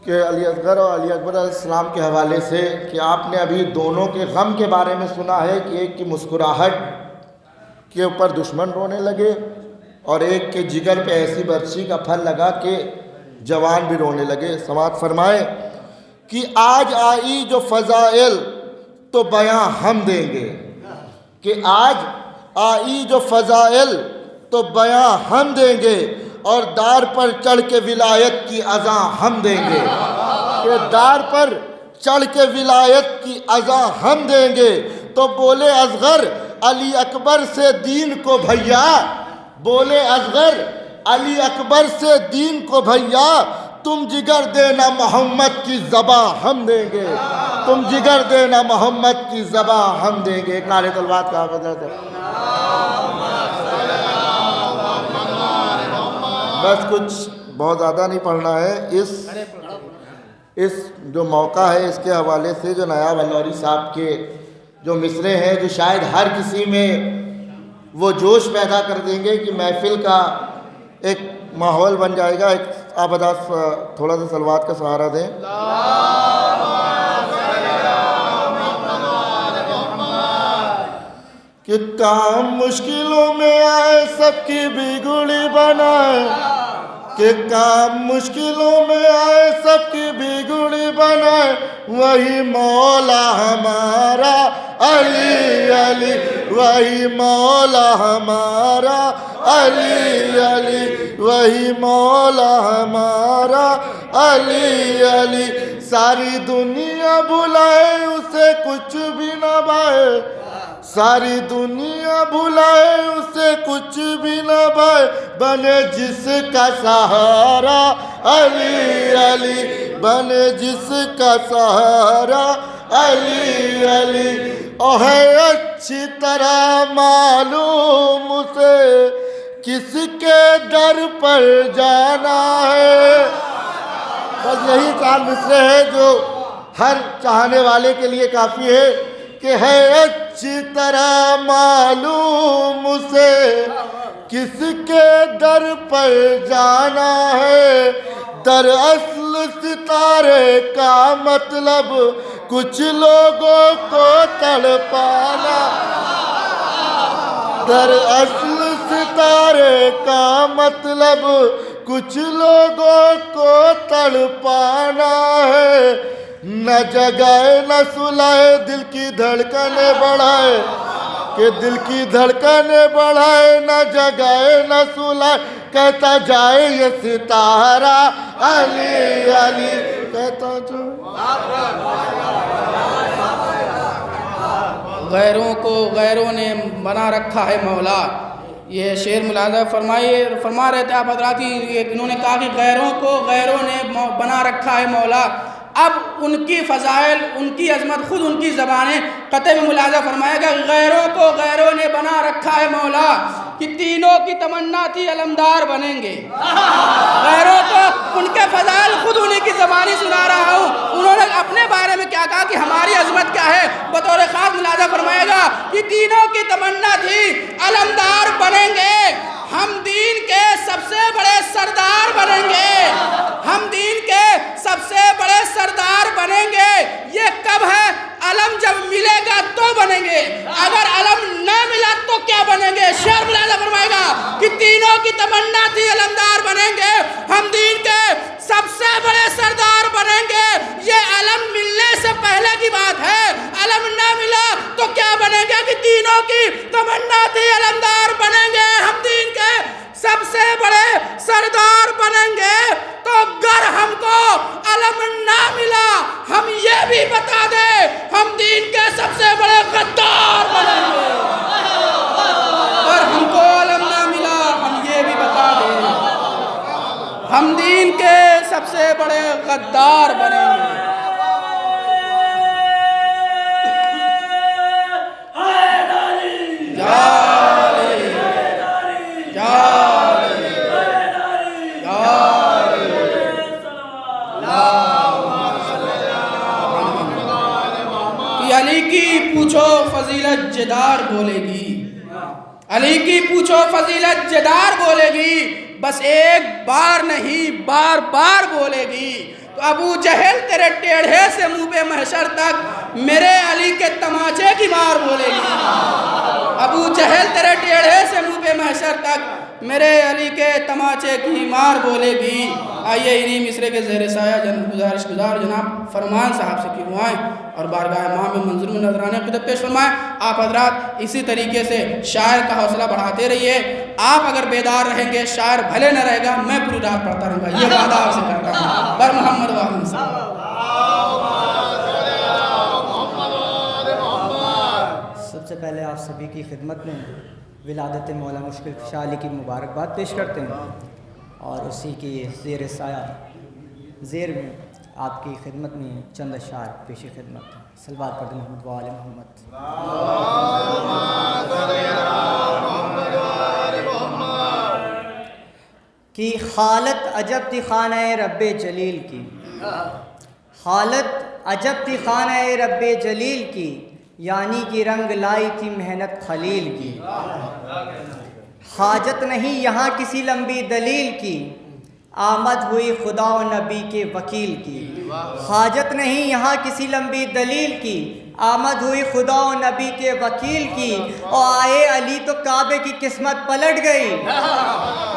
کہ علی اصغر اور علی اکبر علیہ السلام کے حوالے سے کہ آپ نے ابھی دونوں کے غم کے بارے میں سنا ہے کہ ایک کی مسکراہٹ کے اوپر دشمن رونے لگے، اور ایک کے جگر پہ ایسی برچھی کا پھل لگا کہ جوان بھی رونے لگے۔ سماعت فرمائے کہ آج آئی جو فضائل تو بیاں ہم دیں گے، کہ آج آئی جو فضائل تو بیاں ہم دیں گے، اور دار پر چڑھ کے ولایت کی اذاں ہم دیں گے، کہ دار پر چڑھ کے ولایت کی اذاں ہم دیں گے۔ تو بولے اصغر علی اکبر سے دین کو بھیا، بولے اصغر علی اکبر سے دین کو بھیا، تم جگر دینا محمد کی ذبح ہم دیں گے، تم جگر دینا محمد کی ذبح ہم دیں گے۔ ایک نعرے طلبات کا حضرت ہے۔ بس کچھ بہت زیادہ نہیں پڑھنا ہے، اس جو موقع ہے اس کے حوالے سے جو نایاب الوری صاحب کے جو مصرے ہیں جو شاید ہر کسی میں وہ جوش پیدا کر دیں گے کہ محفل کا ایک ماحول بن جائے گا. ایک آپ ادا تھوڑا سا صلوات کا سہارا دیں. کہ کام مشکلوں میں آئے سب کی بگڑی بنائے, کہ کام مشکلوں میں آئے سب کی بگڑی بنائے, وہی مولا ہمارا علی علی, وہی مولا ہمارا علی علی, وہی مولا ہمارا علی علی. ساری دنیا بلائے اسے کچھ بھی نہ بھائے, ساری دنیا بلائے اسے کچھ بھی نہ بھائے, بنے جس کا سہارا علی علی, بنے جس کا سہارا علی علی. اور ہے اچھی طرح معلوم اسے کس کے در پر جانا ہے. بس یہی چاند مصرے ہے جو ہر چاہنے والے کے لیے کافی ہے کہ ہے اچھی طرح معلوم اسے کس کے در پر جانا ہے. دراصل ستارے کا مطلب کچھ لوگوں کو تڑپانا, دراصل ستارے کا مطلب کچھ لوگوں کو تڑپانا ہے. نہ جگائے نہ سلائے دل کی دھڑکنیں بڑھائے, کہ دل کی دھڑکنیں بڑھائے, نہ جگائے نہ سلائے, کہتا جائے یہ ستارہ علی علی, کہتا جائے. غیروں کو غیروں نے بنا رکھا ہے مولا. یہ شعر ملاحظہ فرما رہے تھے آپ حضرات کی, انہوں نے کہا کہ غیروں کو غیروں نے بنا رکھا ہے مولا. اب ان کی فضائل, ان کی عظمت خود ان کی زبانیں قطع میں ملاحظہ فرمایا گا. غیروں کو غیروں نے بنا رکھا ہے مولا, کہ تینوں کی تمنا تھی علمدار بنیں گے. غیروں کو ان کے فضائل خود انہی کی زبانی سنا رہا ہوں. انہوں نے اپنے بارے میں کیا کہا کہ ہماری عظمت کیا ہے, بطور خاص ملاحظہ فرمائے گا کہ تینوں کی تمنا تھی علمدار بنیں گے, ہم دین کے سب سے بڑے سردار بنیں گے, ہم دین کے سب سے بڑے سردار بنیں گے. یہ کب ہے؟ علم جب ملے گا تو بنیں گے, اگر علم نہ ملا تو کیا بنیں گے. شعر ملاحظہ فرمائے گا کہ تینوں کی تمنا تھی علمدار بنیں گے, ہم دین کے سب سے بڑے سردار بنیں گے. یہ علم ملنے سے پہلے کی بات ہے, علم نہ ملا تو کیا بنیں گے, کہ تینوں کی تمنا تھی علمدار بنیں گے, ہم دین کے سب سے بڑے سردار بنیں گے. تو گر ہم کو علم نہ ملا ہم یہ بھی بتا دیں ہم دین کے سب سے بڑے غدار بنیں گے. اور ہم کو علم نہ ملا ہم یہ بھی بتا دیں ہم دین کے سب سے بڑے غدار بنیں گے. علی کی پوچھو فضیلت جدار بولے گی, علی کی پوچھو فضیلت جدار بولے گی, بس ایک بار نہیں بار بار بولے گی. تو ابو جہل تیرے ٹیڑھے سے منہ پہ محشر تک میرے علی کے تماچے کی مار بولے گی. ابو جہل تیرے ٹیڑھے سے منہ پہ محشر تک میرے علی کے تماچے کی مار بولے گی. آئیے انہی مصرے کے زیر سایہ گزارش گزار جناب فرمان صاحب سے کروائیں اور بارگاہ امام میں منظر میں نظرانے خدمت پیش فرمائیں. آپ حضرات اسی طریقے سے شاعر کا حوصلہ بڑھاتے رہیے. آپ اگر بیدار رہیں گے شاعر بھلے نہ رہے گا, میں پوری رات پڑھتا رہوں گا, یہ وعدہ آپ سے کرتا ہوں. بر محمد وآلہ وسلم. سب سے پہلے آپ سبھی کی خدمت میں ولادت مولا مشکل کشا علی کی مبارکباد پیش کرتے ہیں اور اسی کی زیر سایہ زیر میں آپ کی خدمت میں چند اشعار پیش خدمت. صلوات پڑھیں محمد و آل محمد. کی حالت عجب تھی خانہ رب جلیل کی, حالت عجب تھی خانہ رب جلیل کی، یعنی کہ رنگ لائی تھی محنت خلیل کی۔ حاجت نہیں یہاں کسی لمبی دلیل کی، آمد ہوئی خدا و نبی کے وکیل کی۔ حاجت نہیں یہاں کسی لمبی دلیل کی، آمد ہوئی خدا و نبی کے وکیل کی۔ اور آئے علی تو کعبے کی قسمت پلٹ گئی،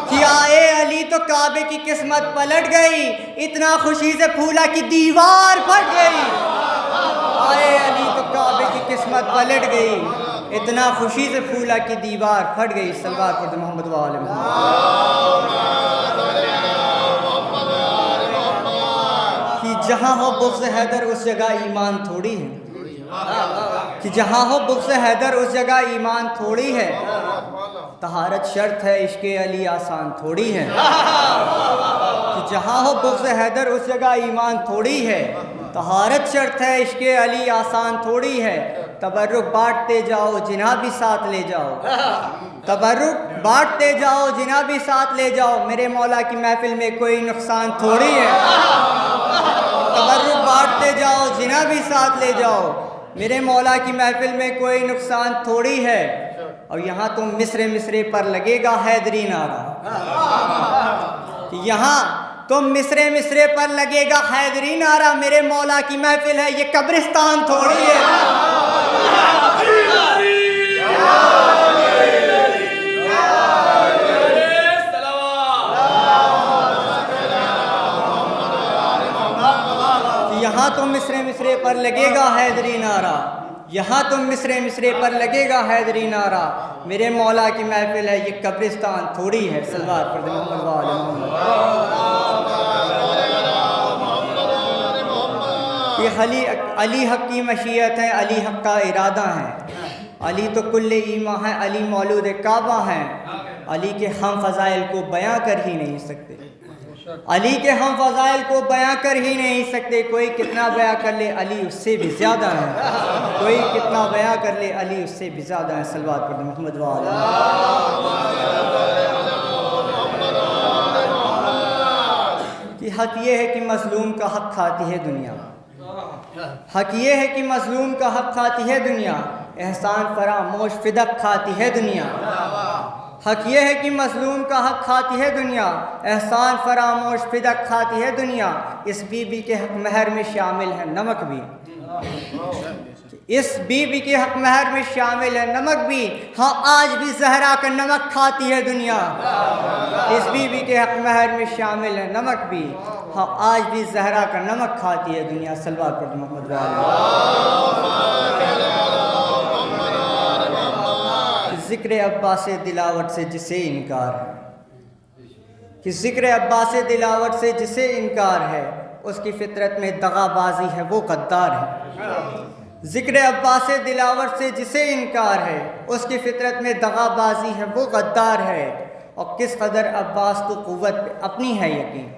کہ آئے علی تو کعبے کی قسمت پلٹ گئی، اتنا خوشی سے پھولا کی دیوار پھٹ گئی۔ آئے علی تو کعبے کی قسمت پلٹ گئی، اتنا خوشی سے پھولا کی دیوار پھٹ گئی۔ صلوات پڑھتے محمد و آل محمد۔ کہ جہاں ہو بغض حیدر اس جگہ ایمان تھوڑی ہے، کہ جہاں ہو بغض حیدر اس جگہ ایمان تھوڑی ہے، طہارت شرط ہے عشق علی آسان تھوڑی ہے۔ کہ جہاں ہو بغض حیدر اس جگہ ایمان تھوڑی ہے، طہارت شرط ہے عشق علی آسان تھوڑی ہے۔ تبرک بانٹتے جاؤ جناب بھی ساتھ لے جاؤ، تبرک بانٹتے جاؤ جناب بھی ساتھ لے جاؤ، میرے مولا کی محفل میں کوئی نقصان تھوڑی ہے۔ تبرک بانٹتے جاؤ جناب بھی ساتھ لے جاؤ، میرے مولا کی محفل میں کوئی نقصان تھوڑی ہے۔ اور یہاں تم مصرے مصرے پر لگے گا حیدری نعرہ، یہاں تم مصرے مصرے پر لگے گا حیدری نعرہ، میرے مولا کی محفل ہے یہ قبرستان تھوڑی ہے۔ یہاں تم مصرے مصرے پر لگے گا حیدری نعرہ، یہاں تم مصرے مصرے پر لگے گا حیدری نعرہ، میرے مولا کی محفل ہے یہ قبرستان تھوڑی ہے۔ صلوات پڑھتے محمد و آل محمد۔ یہ علی حق کی مشیت ہے، علی حق کا ارادہ ہے، علی تو کل ایماں ہے، علی مولود کعبہ ہیں، علی کے ہم فضائل کو بیاں کر ہی نہیں سکتے، علی کے ہم فضائل کو بیاں کر ہی نہیں سکتے، کوئی کتنا بیاں کر لے علی اس سے بھی زیادہ ہے، کوئی کتنا بیاں کر لے علی اس سے بھی زیادہ ہے۔ صلوات پڑھتے محمد و آل کہ حق یہ ہے کہ مظلوم کا حق کھاتی ہے دنیا، حق یہ ہے کہ مظلوم کا حق کھاتی ہے دنیا، احسان فراموش فدق کھاتی ہے دنیا۔ حق یہ ہے کہ مظلوم کا حق کھاتی ہے دنیا، احسان فراموش فدق کھاتی ہے دنیا، اس بی بی کے حق مہر میں شامل ہے نمک بھی، اس بی بی کے حق مہر میں شامل ہے نمک بھی، ہاں آج بھی زہرا کا نمک کھاتی ہے دنیا، اس بی بی کے حق مہر میں شامل ہے نمک بھی، ہاں آج بھی زہرا کا نمک کھاتی ہے دنیا۔ صلوات پڑھتے محمد و ذکر عباس دلاوت سے جسے انکار ہے، کہ ذکر عباس دلاوت سے جسے انکار ہے، اس کی فطرت میں دغا بازی ہے وہ غدار ہے۔ ذکر عباس دلاوت سے جسے انکار ہے، اس کی فطرت میں دغا بازی ہے وہ غدار ہے۔ اور کس قدر عباس کو قوت پہ اپنی ہے یقین،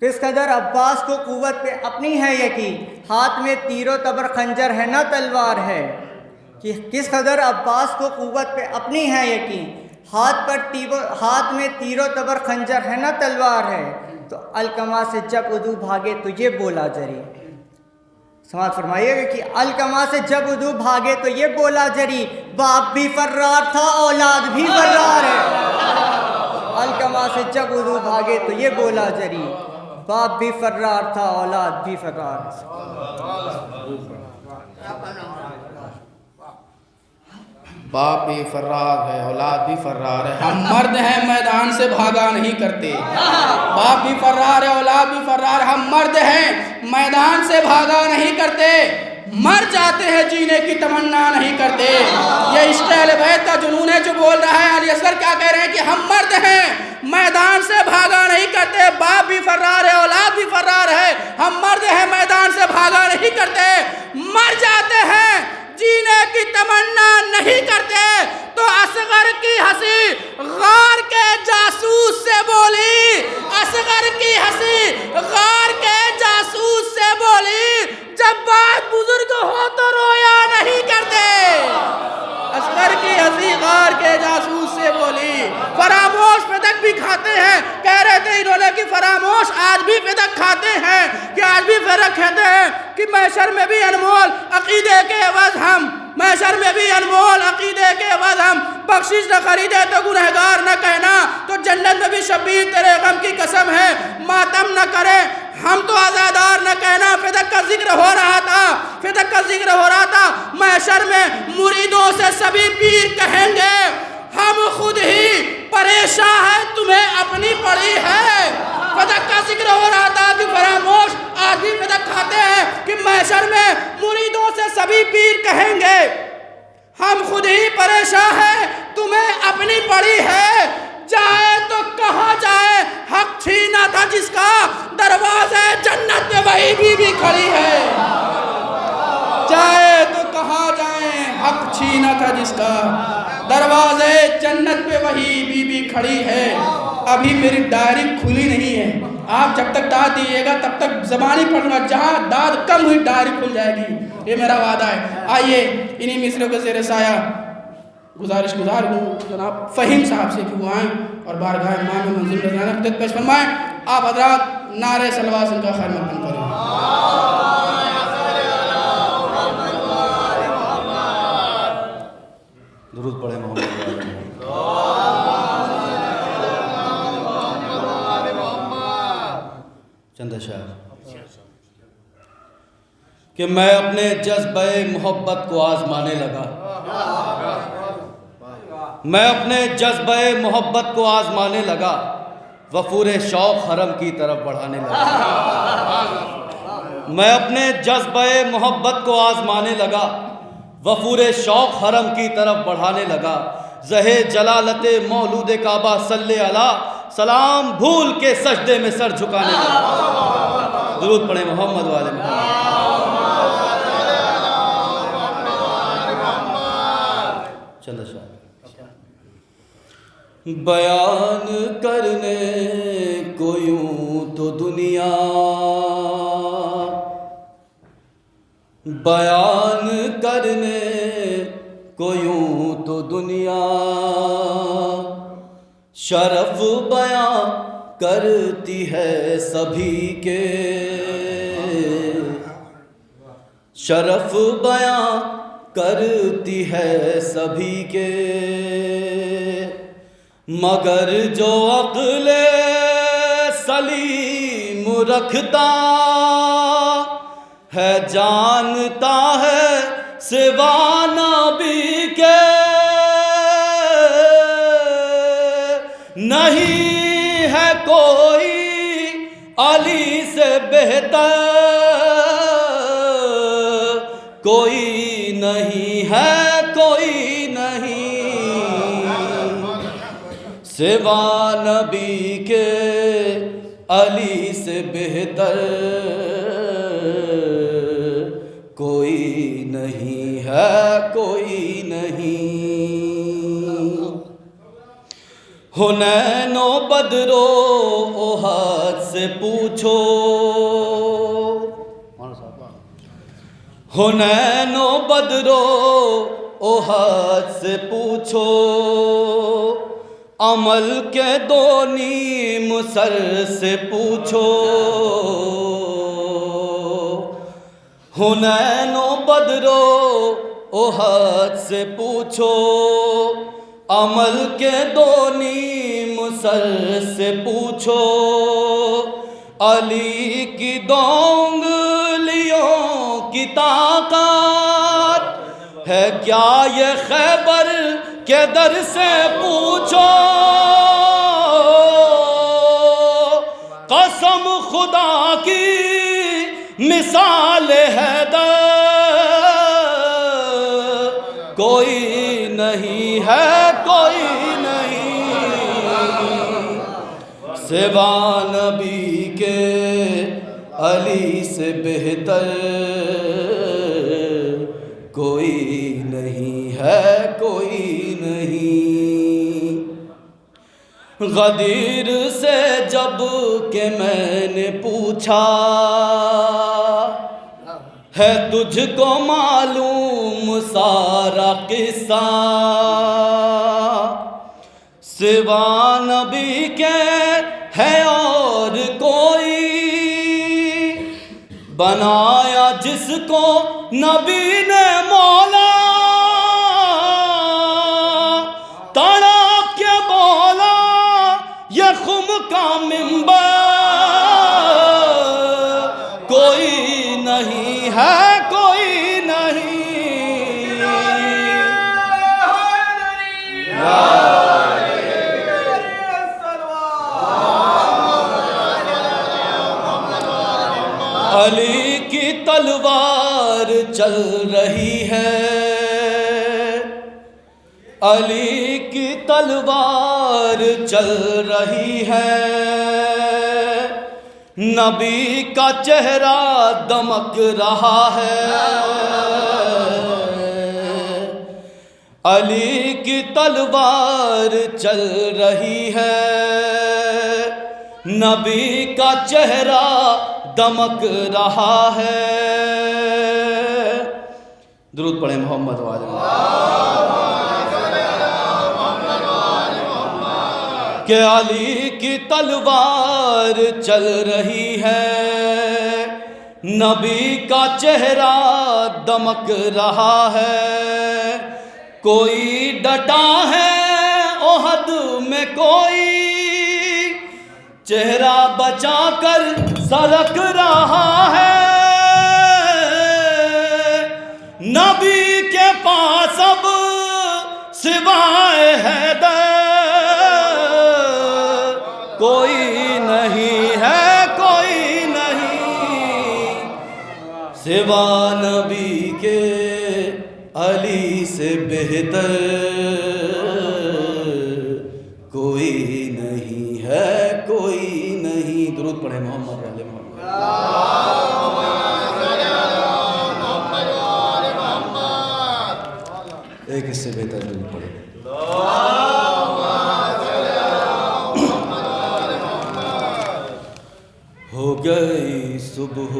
کس قدر عباس کو قوت پہ اپنی ہے یقین، ہاتھ میں تیر و تبر خنجر ہے نہ تلوار ہے، کہ کس قدر عباس کو قوت پہ اپنی ہے یقین، ہاتھ میں تیر و تبر خنجر ہے نہ تلوار ہے، تو القما سے جب عدو بھاگے تو یہ بولا جری، سماعت فرمائیے گا کہ القما سے جب عدو بھاگے تو یہ بولا جری، باپ بھی فرار تھا اولاد بھی فرار ہے، القما سے جب عدو بھاگے تو یہ بولا جری، باپ بھی فرار تھا اولاد بھی فرار ہے۔ باپ بھی فرار ہے اولاد بھی فرار ہے، ہم مرد ہیں میدان سے بھاگا نہیں کرتے، باپ بھی فرار ہے اولاد بھی فرار ہے، ہم مرد ہیں میدان سے بھاگا نہیں کرتے، مر جاتے ہیں جینے کی تمنا نہیں کرتے۔ یہ عشق اہل بیت کا جنون ہے جو بول رہا ہے۔ علی اصغر کیا کہہ رہے ہیں کہ ہم مرد ہیں میدان سے بھاگا نہیں کرتے، باپ بھی فرار ہے اولاد بھی فرار ہے، ہم مرد ہیں میدان سے بھاگا نہیں کرتے، مر جاتے ہیں جینے کی تمنا نہیں کرتے۔ تو اصغر کی ہنسی غار کے جاسوس سے بولی، اصغر کی ہنسی غار کے جاسوس سے بولی، جب بات بزرگ ہو تو رویا نہیں کرتے۔ اصغر کی ہنسی غار کے جاسوس سے بولی، فراموش فدق بھی کھاتے ہیں، کہہ رہے تھے انہوں نے کہ فراموش آج بھی فدق کھاتے ہیں کہ آج بھی فرق کھاتے ہیں کہ محشر میں بھی انمول عقیدے کے عوض ہم محشر میں بھی انمول عقیدے کے عوض ہم بخشش نہ خریدے تو گنہگار نہ کہنا، تو جنت میں بھی شبیر تیرے غم کی قسم ہے ماتم نہ کرے ہم تو آزادار نہ کہنا۔ فدق کا ذکر ہو رہا تھا، فدق کا ذکر ہو رہا تھا، محشر میں مریدوں سے سبھی پیر کہیں گے ہم خود ہی پریشان ہیں تمہیں اپنی پڑی ہے۔ فدق کا ذکر ہو رہا تھا کہ فراموش آج بھی فدق کھاتے ہیں کہ محشر میں مریدوں سے سبھی پیر کہیں گے ہم خود ہی پریشان ہیں تمہیں اپنی پڑی ہے۔ جائے تو کہاں جائے حق چھینا تھا جس کا، دروازے جنت میں وہی بی بی کھڑی ہے۔ جائے تو کہاں جائیں حق چھینا تھا جس کا، دروازے جنت پہ وہی بی بی کھڑی ہے۔ ابھی میری ڈائری کھلی نہیں ہے، آپ جب تک داد دیئے گا تب تک زبانی پڑھوں گا، جہاں داد کم ہوئی ڈائری کھل جائے گی، یہ میرا وعدہ ہے۔ آئیے انہی مصروں کے زیر سایہ گزارش گزار ہوں جناب فہیم صاحب سے کہ وہ آئیں اور بارگاہ امام منزل رضوانہ خدمت پیش فرمائیں۔ آپ حضرات نعرہ صلوات ان کا خیر مقدم کریں۔ درود پڑھیں محمد چند اشعار کہ میں اپنے جذبہ محبت کو آزمانے لگا، میں اپنے جذبہ محبت کو آزمانے لگا، وفور شوق حرم کی طرف بڑھانے لگا۔ میں اپنے جذبہ محبت کو آزمانے لگا، وفور شوق حرم کی طرف بڑھانے لگا، زہے جلالت مولود کعبہ صلی علیہ سلام بھول کے سجدے میں سر جھکانے لگا۔ درود پڑھیں محمد والے محمد۔ چند اشعار بیان کرنے کو یوں تو دنیا، بیان کرنے کو یوں تو دنیا، شرف بیان کرتی ہے سبھی کے، شرف بیان کرتی ہے سبھی کے، مگر جو عقل سلیم رکھتا ہے جانتا ہے سوا نبی کے، نہیں ہے کوئی علی سے بہتر، کوئی نہیں ہے کوئی نہیں سوا نبی کے، علی سے بہتر کوئی نہیں ہے کوئی نہیں۔ حنین و بدر و احد سے پوچھو، حنین و بدر و احد سے پوچھو، عمل کے دو نیم سر سے پوچھو، حنین و بدر و احد سے پوچھو، عمل کے دو نیم سر سے پوچھو، علی کی دو انگلیوں کی طاقت ہے کیا یہ خیبر کے در سے پوچھو، قسم خدا کی مثال حیدر کوئی نہیں ہے کوئی نہیں سوا نبی کے، علی سے بہتر کوئی نہیں ہے کوئی نہیں۔ غدیر سے جب کہ میں نے پوچھا ہے تجھ کو معلوم سارا قصہ، سوا نبی کے ہے اور بنایا جس کو نبی نے مولا، تڑپ کے بولا یہ خم کا منبر، کوئی نہیں ہے کوئی نہیں۔ علی کی تلوار چل رہی ہے، علی کی تلوار چل رہی ہے، نبی کا چہرہ دمک رہا ہے، علی کی تلوار چل رہی ہے، نبی کا چہرہ دمک رہا ہے۔ درود پڑھیں محمد والے کہ علی کی تلوار چل رہی ہے، نبی کا چہرہ دمک رہا ہے، کوئی ڈٹا ہے احد میں، کوئی چہرہ بچا کر سرک رہا ہے، نبی کے پاس اب سوائے حیدر کوئی نہیں ہے کوئی نہیں، سوا نبی کے علی سے بہتر کوئی نہیں ہے کوئی نہیں۔ درود پڑھیں محمد والے محمد۔ ایک اس سے بہتر درود پڑھیں۔ ہو گئی صبح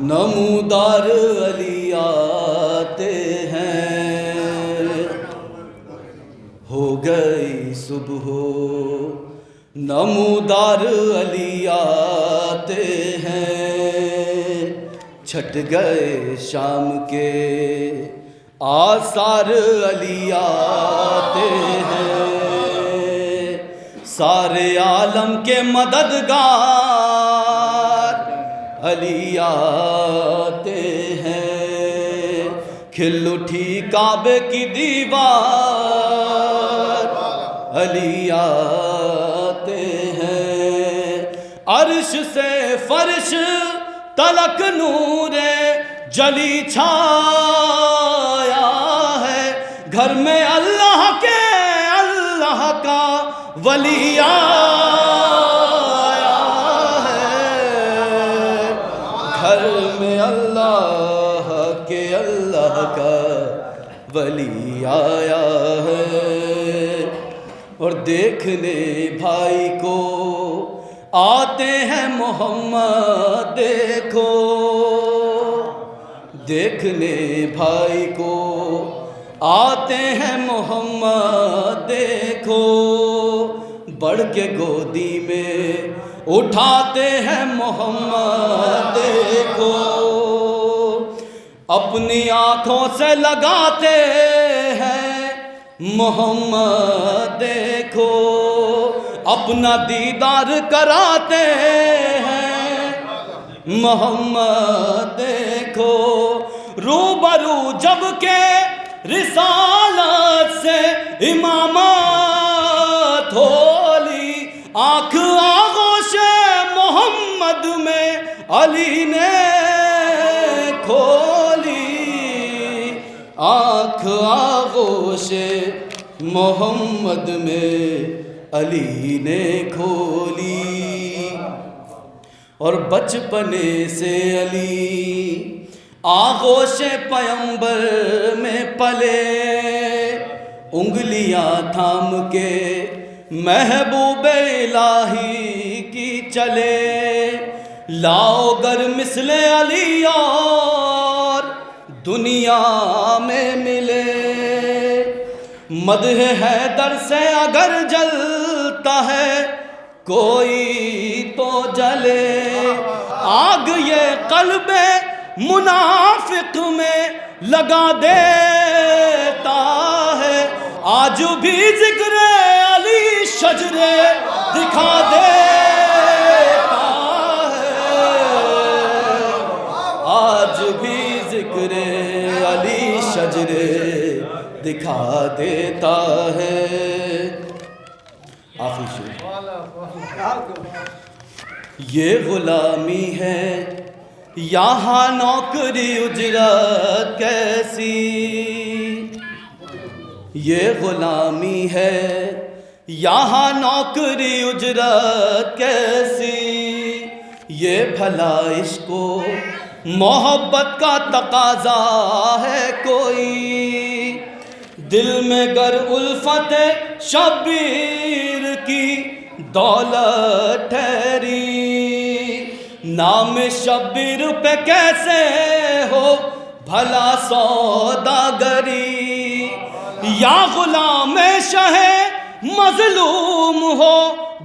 نمودار علی آتے ہیں، ہو گئی صبح نمودار علی آتے ہیں، چھٹ گئے شام کے آثار علی آتے ہیں، سارے عالم کے مددگار علی آتے ہیں، کھل اٹھی کعبے کی دیوار علی آتے ہیں، عرش سے فرش تلک نور جلی چھایا ہے، گھر میں اللہ کے اللہ کا ولی آیا ہے، گھر میں اللہ کے اللہ کا ولی آیا ہے، اور دیکھنے بھائی کو آتے ہیں محمد، دیکھو دیکھنے بھائی کو آتے ہیں محمد، دیکھو بڑھ کے گودی میں اٹھاتے ہیں محمد، دیکھو اپنی آنکھوں سے لگاتے ہیں محمد، دیکھو اپنا دیدار کراتے ہیں محمد، دیکھو روبرو جب کہ رسالت سے امامت ہولی، آنکھ آغوش محمد میں علی نے کھولی، آنکھ آغوش محمد میں علی نے کھولی، اور بچپنے سے علی آغوش پیمبر میں پلے، انگلیاں تھام کے محبوب الہی کی چلے، لاؤ گر مثل علی اور دنیا میں ملے، مدح حیدر سے اگر جلتا ہے کوئی تو جلے، آگ یہ قلب منافق میں لگا دیتا ہے، آج بھی ذکر علی شجرے دکھا دیتا ہے، آج بھی ذکر علی شجرے دکھا دیتا ہے۔ آخری شعر، یہ غلامی ہے یہاں نوکری اجرت کیسی، یہ غلامی ہے یہاں نوکری اجرت کیسی، یہ بھلا عشق و محبت کا تقاضا ہے کوئی، دل میں گر الفت شبیر کی دولت ٹھہری، نام شبیر پہ کیسے ہو بھلا سوداگری، یا غلام شہ مظلوم ہو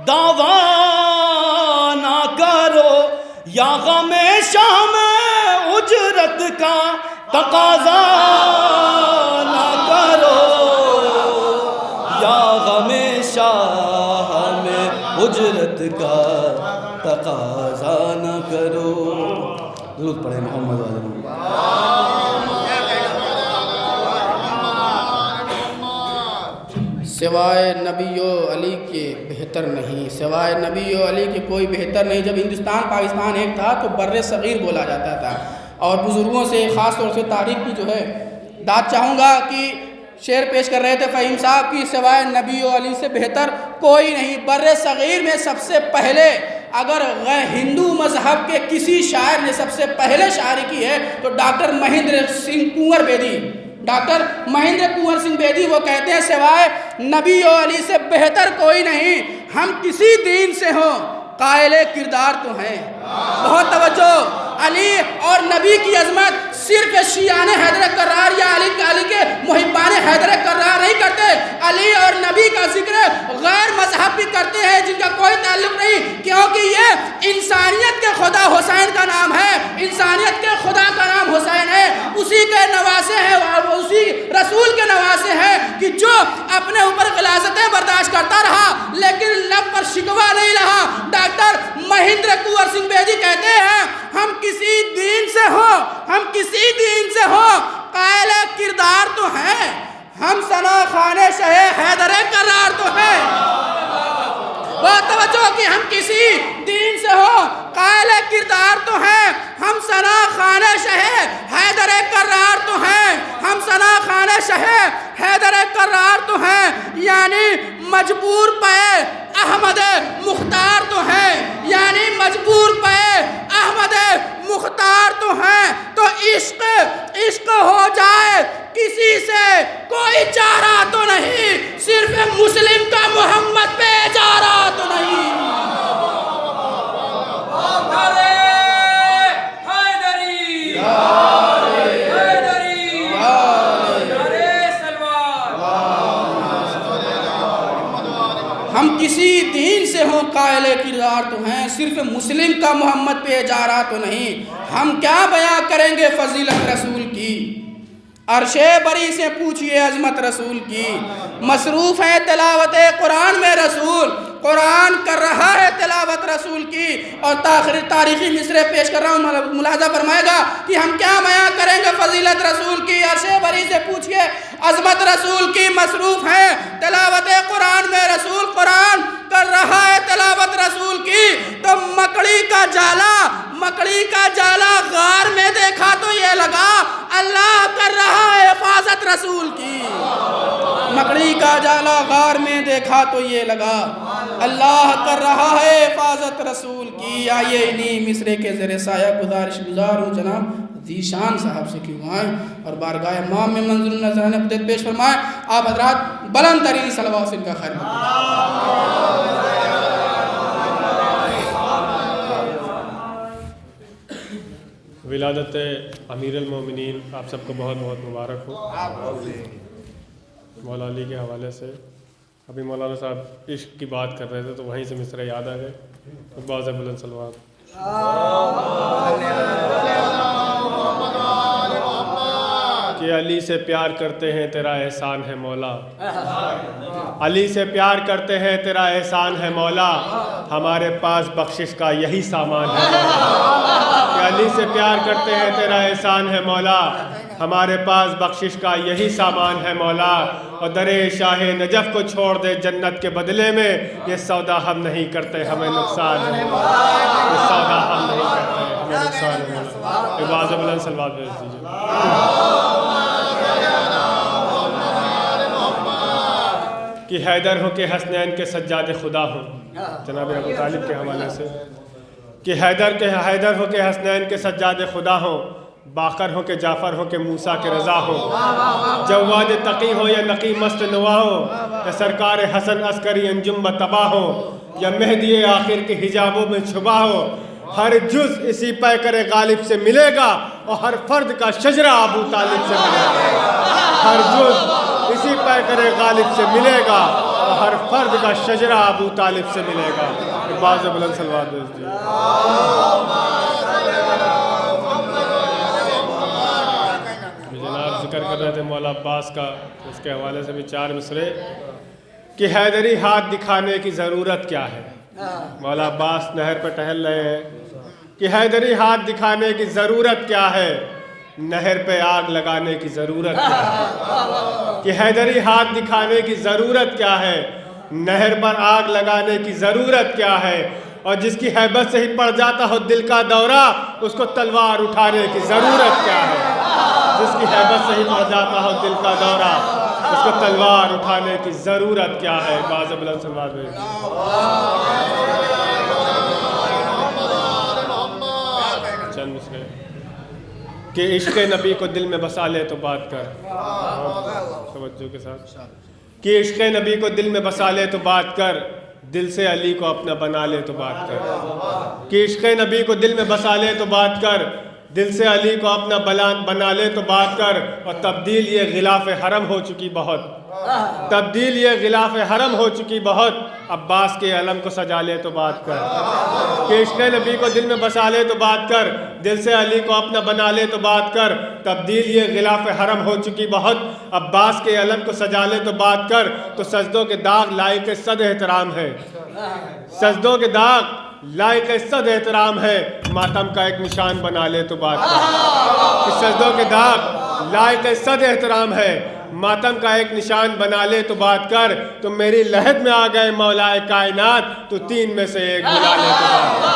دعویٰ نہ کرو، یا غم شاہ میں اجرت کا تقاضا نہ کرو، یا غم شاہ میں اجرت کا تقاضا نہ کرو۔ درود پڑھیں محمد والے سوائے نبی و علی کے بہتر نہیں، سوائے نبی و علی کے کوئی بہتر نہیں۔ جب ہندوستان پاکستان ایک تھا تو بر صغیر بولا جاتا تھا، اور بزرگوں سے خاص طور سے تاریخ کی جو ہے داد چاہوں گا کہ شعر پیش کر رہے تھے فہیم صاحب کی سوائے نبی و علی سے بہتر کوئی نہیں۔ بر صغیر میں سب سے پہلے اگر ہندو مذہب کے کسی شاعر نے سب سے پہلے شاعری کی ہے تو ڈاکٹر مہندر سنگھ کنور بیدی، ڈاکٹر مہندر کنور سنگھ بیدی، وہ کہتے ہیں سوائے نبی و علی سے بہتر کوئی نہیں، ہم کسی دین سے ہوں قائل کردار تو ہیں۔ بہت توجہ، علی اور نبی کی عظمت صرف شیعان حیدر کرار یا علی کے محبان حیدر کرار نہیں کرتے، علی اور نبی کا ذکر غیر مذہب بھی کرتے ہیں جن کا کوئی تعلق نہیں، کیونکہ یہ انسانیت کے خدا حسین کا نام ہے، انسانیت کے خدا کا نام حسین ہے، اسی کے نواسے ہیں اور اسی رسول کے نواسے ہیں کہ جو اپنے اوپر غلاظتیں برداشت کرتا رہا لیکن لب پر شکوہ نہیں رہا۔ ڈاکٹر مہندر کنور سنگھ بیدی کہتے ہیں ہم کسی دین سے ہوں، ہم کسی دین سے ہوں قائل کردار تو ہیں، ہم ثنا خان شہ حیدر کرار تو ہیں۔ بہت توجہ کہ ہم کسی دین سے ہوں قائل کردار تو ہیں، ہم ثنا خان شہ حیدر کرار تو ہیں، ہم ثنا خان شہ حیدر کرار تو ہیں، یعنی مجبور پہ احمد مختار تو ہیں، یعنی مجبور پہ احمد مختار تو ہیں۔ تو عشق عشق ہو جائے کسی سے کوئی چارہ تو نہیں، صرف مسلم کا محمد پہ چارہ تو نہیں۔ ہم کسی دین سے ہوں قائل کردار تو ہیں، صرف مسلم کا محمد پہ اجارہ تو نہیں۔ ہم کیا بیاں کریں گے فضیلت رسول کی، عرش بری سے پوچھئے عظمت رسول کی، مصروف ہے تلاوت قرآن میں رسول، قرآن کر رہا ہے تلاوت رسول کی۔ اور تاریخی مصرع پیش کر رہا ہوں، ملاحظہ فرمائے گا کہ ہم کیا بیاں کریں گے فضیلت رسول کی، عرش بری سے پوچھئے عظمت رسول کی، مصروف ہے تلاوت قرآن میں رسول، قرآن کر رہا ہے تلاوت رسول کی۔ تو مکڑی کا جالا غار میں دیکھا تو یہ لگا اللہ کر رہا ہے حفاظت رسول کی۔ مکڑی کا جالا غار میں دیکھا تو یہ لگا اللہ کر رہا ہے حفاظت رسول کی۔ آئیے انہی مصرے کے زیر سایہ گزار ہوں جناب ذیشان صاحب سے کہ وہ آئیں اور بارگاہ امام میں منظور نظرانہ قدرت پیش فرمائیں۔ آپ حضرات بلند ترین صلوات سے ان کا خیر مقدم۔ ولادت امیر المومنین آپ سب کو بہت بہت مبارک ہو۔ مولا علی کے حوالے سے ابھی مولانا صاحب عشق کی بات کر رہے تھے تو وہیں سے مصرع یاد آ گئے، بعض بلند صلوات۔ کہ علی سے پیار کرتے ہیں تیرا احسان ہے مولا، علی سے پیار کرتے ہیں تیرا احسان ہے مولا، ہمارے پاس بخشش کا یہی سامان ہے مولا۔ کہ علی سے پیار کرتے ہیں تیرا احسان ہے مولا، ہمارے پاس بخشش کا یہی سامان ہے مولا، اور درے شاہ نجف کو چھوڑ دے جنت کے بدلے میں، یہ سودا ہم نہیں کرتے ہمیں نقصان ہے مولا، یہ سودا ہم نہیں کرتے ہمیں نقصان ہے مولا۔ عباد بلند صلوات بھیج دیجیے۔ کہ حیدر ہو کہ حسنین کے سجاد خدا ہوں، جناب ابو طالب کے حوالے سے، کہ حیدر ہو کہ حسنین کے سجاد خدا ہوں، باقر ہو کہ جعفر ہو کہ موسیٰ کے رضا ہو، جواد تقی ہو یا نقی مست نوا ہو، یا سرکار حسن عسکری انجم تباہ ہو، یا مہدی آخر کے حجابوں میں چھپا ہو، ہر جز اسی پیکر غالب سے ملے گا، اور ہر فرد کا شجرہ ابو طالب سے ملے گا، ہر جز اسی پیکر غالب سے ملے گا، اور ہر فرد کا شجرہ ابو طالب سے ملے گا۔ باز بلند صلوات بھیج دیجیے۔ جناب ذکر کر رہے تھے مولا عباس کا، اس کے حوالے سے بھی 4 مصرے، کہ حیدری ہاتھ دکھانے کی ضرورت کیا ہے۔ مولا عباس نہر پہ ٹہل رہے ہیں کہ حیدری ہاتھ دکھانے کی ضرورت کیا ہے، نہر پہ آگ لگانے کی ضرورت کیا ہے۔ کہ حیدری ہاتھ دکھانے کی ضرورت کیا ہے، نہر پر آگ لگانے کی ضرورت کیا ہے، اور جس کی ہیبت سے ہی پڑ جاتا ہو دل کا دورہ، اس کو تلوار اٹھانے کی ضرورت کیا ہے۔ جس کی ہیبت سے ہی پڑ جاتا ہو دل کا دورہ، اس کو تلوار اٹھانے کی ضرورت کیا ہے۔ باز بلند صلوات بھیج چند مصرے، کہ عشق نبی کو دل میں بسا لے تو بات کر، توجہ کے ساتھ، کہ عشق نبی کو دل میں بسا لے تو بات کر، دل سے علی کو اپنا بنا لے تو بات کر۔ کہ عشق نبی کو دل میں بسا لے تو بات کر، دل سے علی کو اپنا بنا لے تو بات کر، اور تبدیل یہ غلاف حرم ہو چکی بہت، تبدیل یہ غلاف حرم ہو چکی بہت، عباس کے علم کو سجا لے تو بات کر۔ کہ عشق نبی کو دل میں بسا لے تو بات کر، دل سے علی کو اپنا بنا لے تو بات کر، تبدیل یہ غلاف حرم ہو چکی بہت، عباس کے علم کو سجا لے تو بات کر۔ تو سجدوں کے داغ لائق صد احترام ہے، سجدوں کے داغ لائق صد احترام ہے، ماتم کا ایک نشان بنا لے تو بات کر۔ کہ سجدوں کے داغ لائق صد احترام ہے، ماتم کا ایک نشان بنا لے تو بات کر۔ تو میری لحد میں آ گئے مولا کائنات، تو 3 میں سے ایک بلا لے تو بات کر۔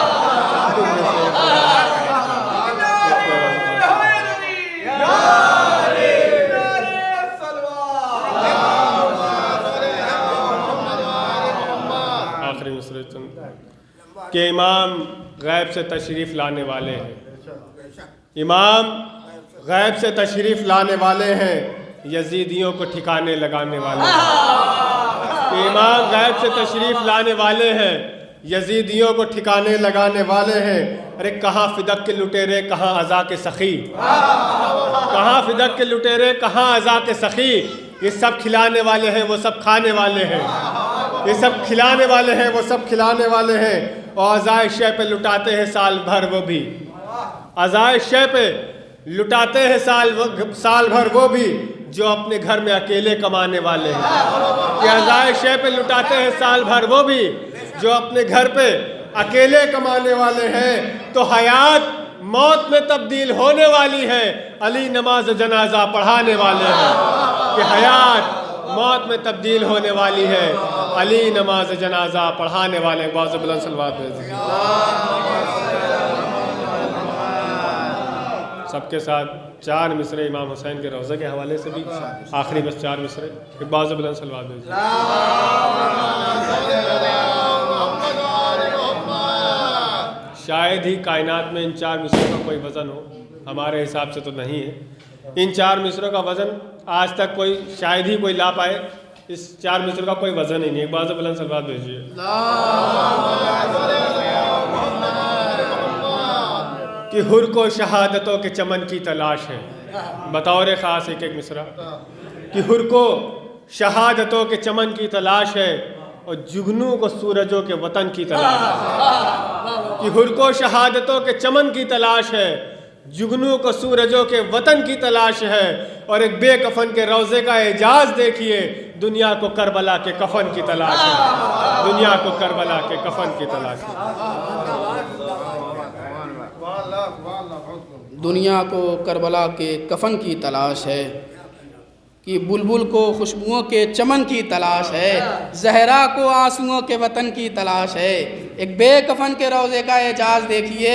آخری مصرے چند، کہ امام غیب سے تشریف لانے والے ہیں، امام غیب سے تشریف لانے والے ہیں، یزیدیوں کو ٹھکانے لگانے والے ہیں۔ کہ امام غیب سے تشریف لانے والے ہیں، یزیدیوں کو ٹھکانے لگانے والے ہیں۔ ارے کہاں فدق کے لٹیرے کہاں عزا کے سخی، کہاں فدق کے لٹیرے کہاں عزا کے سخی، یہ سب کھلانے والے ہیں وہ سب کھانے والے ہیں، یہ سب کھلانے والے ہیں وہ سب کھلانے والے ہیں، اور عزائے شے پہ لٹاتے ہیں سال بھر وہ بھی، عزائے شے پہ لٹاتے ہیں سال بھر وہ بھی، جو اپنے گھر میں اکیلے کمانے والے ہیں۔ کہ عزائے شے پہ لٹاتے ہیں سال بھر وہ بھی، جو اپنے گھر پہ اکیلے کمانے والے ہیں۔ تو حیات موت میں تبدیل ہونے والی ہے، علی نماز جنازہ پڑھانے والے ہیں۔ کہ حیات موت میں تبدیل ہونے والی ہے، علی نماز جنازہ پڑھانے والے ہیں۔ باز بلند صلوات بھیج دیجیے۔ سب کے ساتھ 4 مصرے امام حسین کے روضہ کے حوالے سے بھی، آخری بس 4 مصرے، ایک باز بلند صلوات بھیج دیجیے۔ شاید ہی کائنات میں ان 4 مصروں کا کوئی وزن ہو، ہمارے حساب سے تو نہیں ہے۔ ان 4 مصروں کا وزن آج تک کوئی شاید ہی کوئی لا پائے، اس 4 مصروں کا کوئی وزن ہی نہیں۔ ایک باز بلند صلوات بھیجیے۔ کہ حر کو شہادتوں کے چمن کی تلاش ہے، بطور خاص ایک مصرع، کہ حر کو شہادتوں کے چمن کی تلاش ہے، اور جگنو کو سورجوں کے وطن کی تلاش ہے، کہ ہر کو شہادتوں کے چمن کی تلاش ہے، جگنو کو سورجوں کے وطن کی تلاش ہے، اور ایک بے کفن کے روضے کا اعجاز دیکھیے، دنیا کو کربلا کے کفن کی تلاش ہے، دنیا کو کربلا کے کفن کی تلاش ہے۔ دنیا کو کربلا کے کفن کی تلاش ہے، کہ بلبل کو خوشبوؤں کے چمن کی تلاش ہے، زہرا کو آنسوؤں کے وطن کی تلاش ہے۔ ایک بے کفن کے روضے کا اعجاز دیکھیے،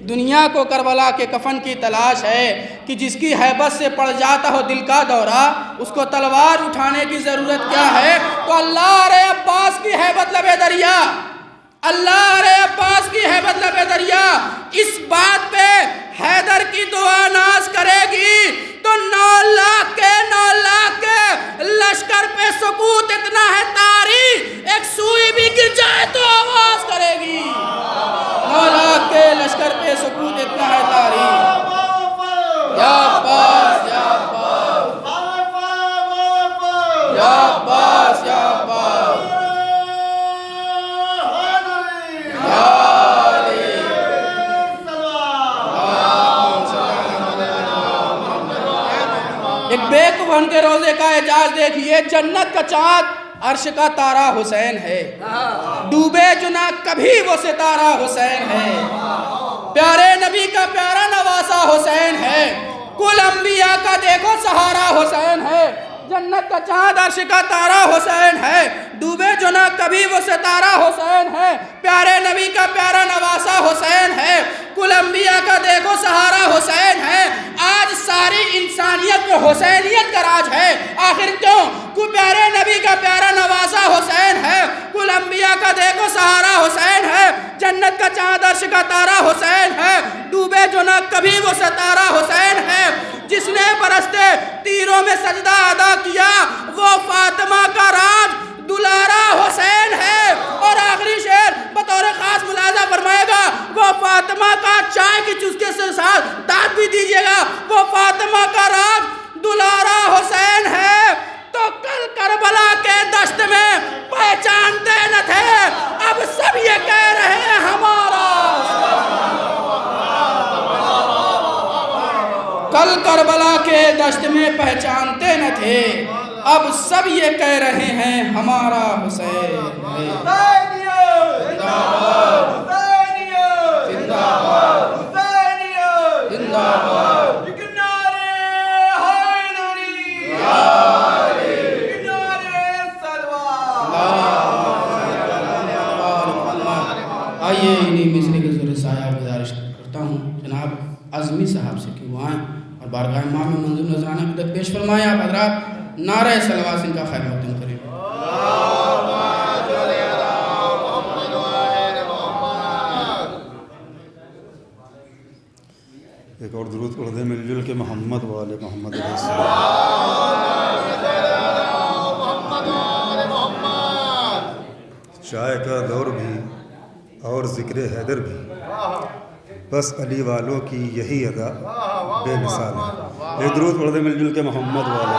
دنیا کو کربلا کے کفن کی تلاش ہے، کہ جس کی ہیبت سے پڑ جاتا ہو دل کا دورہ، اس کو تلوار اٹھانے کی ضرورت کیا ہے؟ تو اللہ ارے عباس کی ہیبت لبے دریا، اللہ ارے عباس کی ہیبت لبے دریا، اس بات پہ حیدر کی دعا ناز کرے گی تو 9 لاکھ کے لشکر پہ سکوت اتنا ہے طاری، ایک سوئی بھی گر جائے تو آواز کرے گی۔ 9 لاکھ کے لشکر پہ سکوت اتنا ہے طاری، یا عباس یا عباس یا عباس یا عباس ایک بے کفن کے روزے کا اعجاز دیکھیے، جنت کا چاند عرش کا تارا حسین ہے، ڈوبے جو نہ کبھی وہ ستارہ حسین ہے، پیارے نبی کا پیارا نواسا حسین ہے، کل انبیاء کا دیکھو سہارا حسین ہے، جنت کا چاند عرش کا تارا حسین ہے، ڈوبے جو نہ کبھی وہ ستارہ حسین ہے، پیارے نبی کا پیارا نواسا حسین ہے، کل انبیاء کا دیکھو سہارا حسین ہے۔ آج ساری انسانیت میں حسینیت کا راج ہے، آخر کیوں؟ کو پیارے نبی کا پیارا نواسا حسین ہے، کل انبیاء کا دیکھو سہارا حسین ہے، جنت کا چاند عرش کا تارا حسین ہے، ڈوبے جو نہ کبھی وہ ستارہ حسین ہے، جس نے برستے تیروں میں سجدہ ادا کیا وہ فاطمہ کا راج دلارا حسین ہے۔ اور آخری شعر بطور خاص ملاحظہ فرمائے گا، وہ فاطمہ کا چائے کی چسکے سے ساتھ داد بھی دیجئے گا، وہ فاطمہ کا راج دلارا حسین ہے۔ تو کل کربلا کے دشت میں پہچانتے نہ تھے، اب سب یہ کہہ رہے ہیں ہمارا۔ کل کربلا کے دشت میں پہچانتے نہ تھے، اب سب یہ کہہ رہے ہیں ہمارا حسین ہے۔ زندہ باد، زندہ باد، زندہ باد۔ آئیے انہی مصرے کے ذریعے سایہ گزارش کرتا ہوں جناب عظمی صاحب سے کہ وہ آئیں اور بارگاہ امام میں منظور نذرانہ بدت پیش فرمائیں۔ آپ حضرات نعرہ صلوات ان کا خیر مقدم کریں۔ ایک اور درود پڑھ دیں مل جل کے محمد والے محمد علیہ السلام۔ شائع کا دور بھی اور ذکر حیدر بھی، بس علی والوں کی یہی ادا بے مثال ہے۔ ایک درود پڑھ دیں مل جل کے محمد والے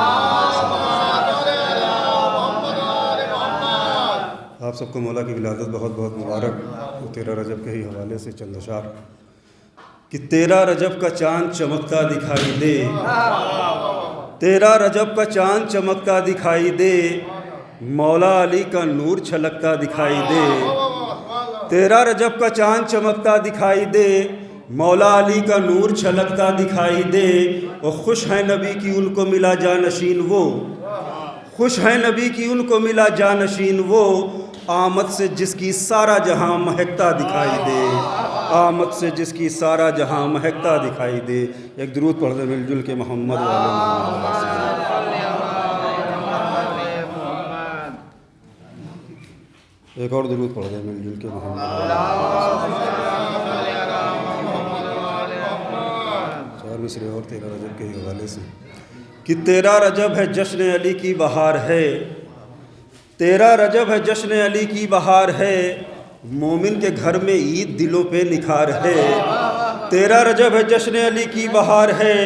آپ سب کو مولا کی ولادت بہت بہت مبارک۔ 13 رجب کے ہی حوالے سے چند اشعار کہ 13 رجب کا چاند چمکتا دکھائی دے، 13 رجب کا چاند چمکتا دکھائی دے، مولا علی کا نور چھلکتا دکھائی دے، 13 رجب کا چاند چمکتا دکھائی دے، مولا علی کا نور چھلکتا دکھائی دے۔ اور خوش ہیں نبی کی ان کو ملا جانشین وہ، خوش ہیں نبی کی ان کو ملا جانشین وہ، آمد سے جس کی سارا جہاں مہکتا دکھائی دے، آمد سے جس کی سارا جہاں مہکتا دکھائی دے۔ ایک درود پڑھ دیں مل جل کے محمد والے محمد۔ ایک اور درود پڑھ دیں مل جل کے محمد۔ چار مصرے اور 13 رجب کے حوالے سے کہ 13 رجب ہے جشن علی کی بہار ہے، 13 رجب ہے جشن علی کی بہار ہے، مومن کے گھر میں عید دلوں پہ نکھار ہے، 13 رجب ہے جشن علی کی بہار ہے،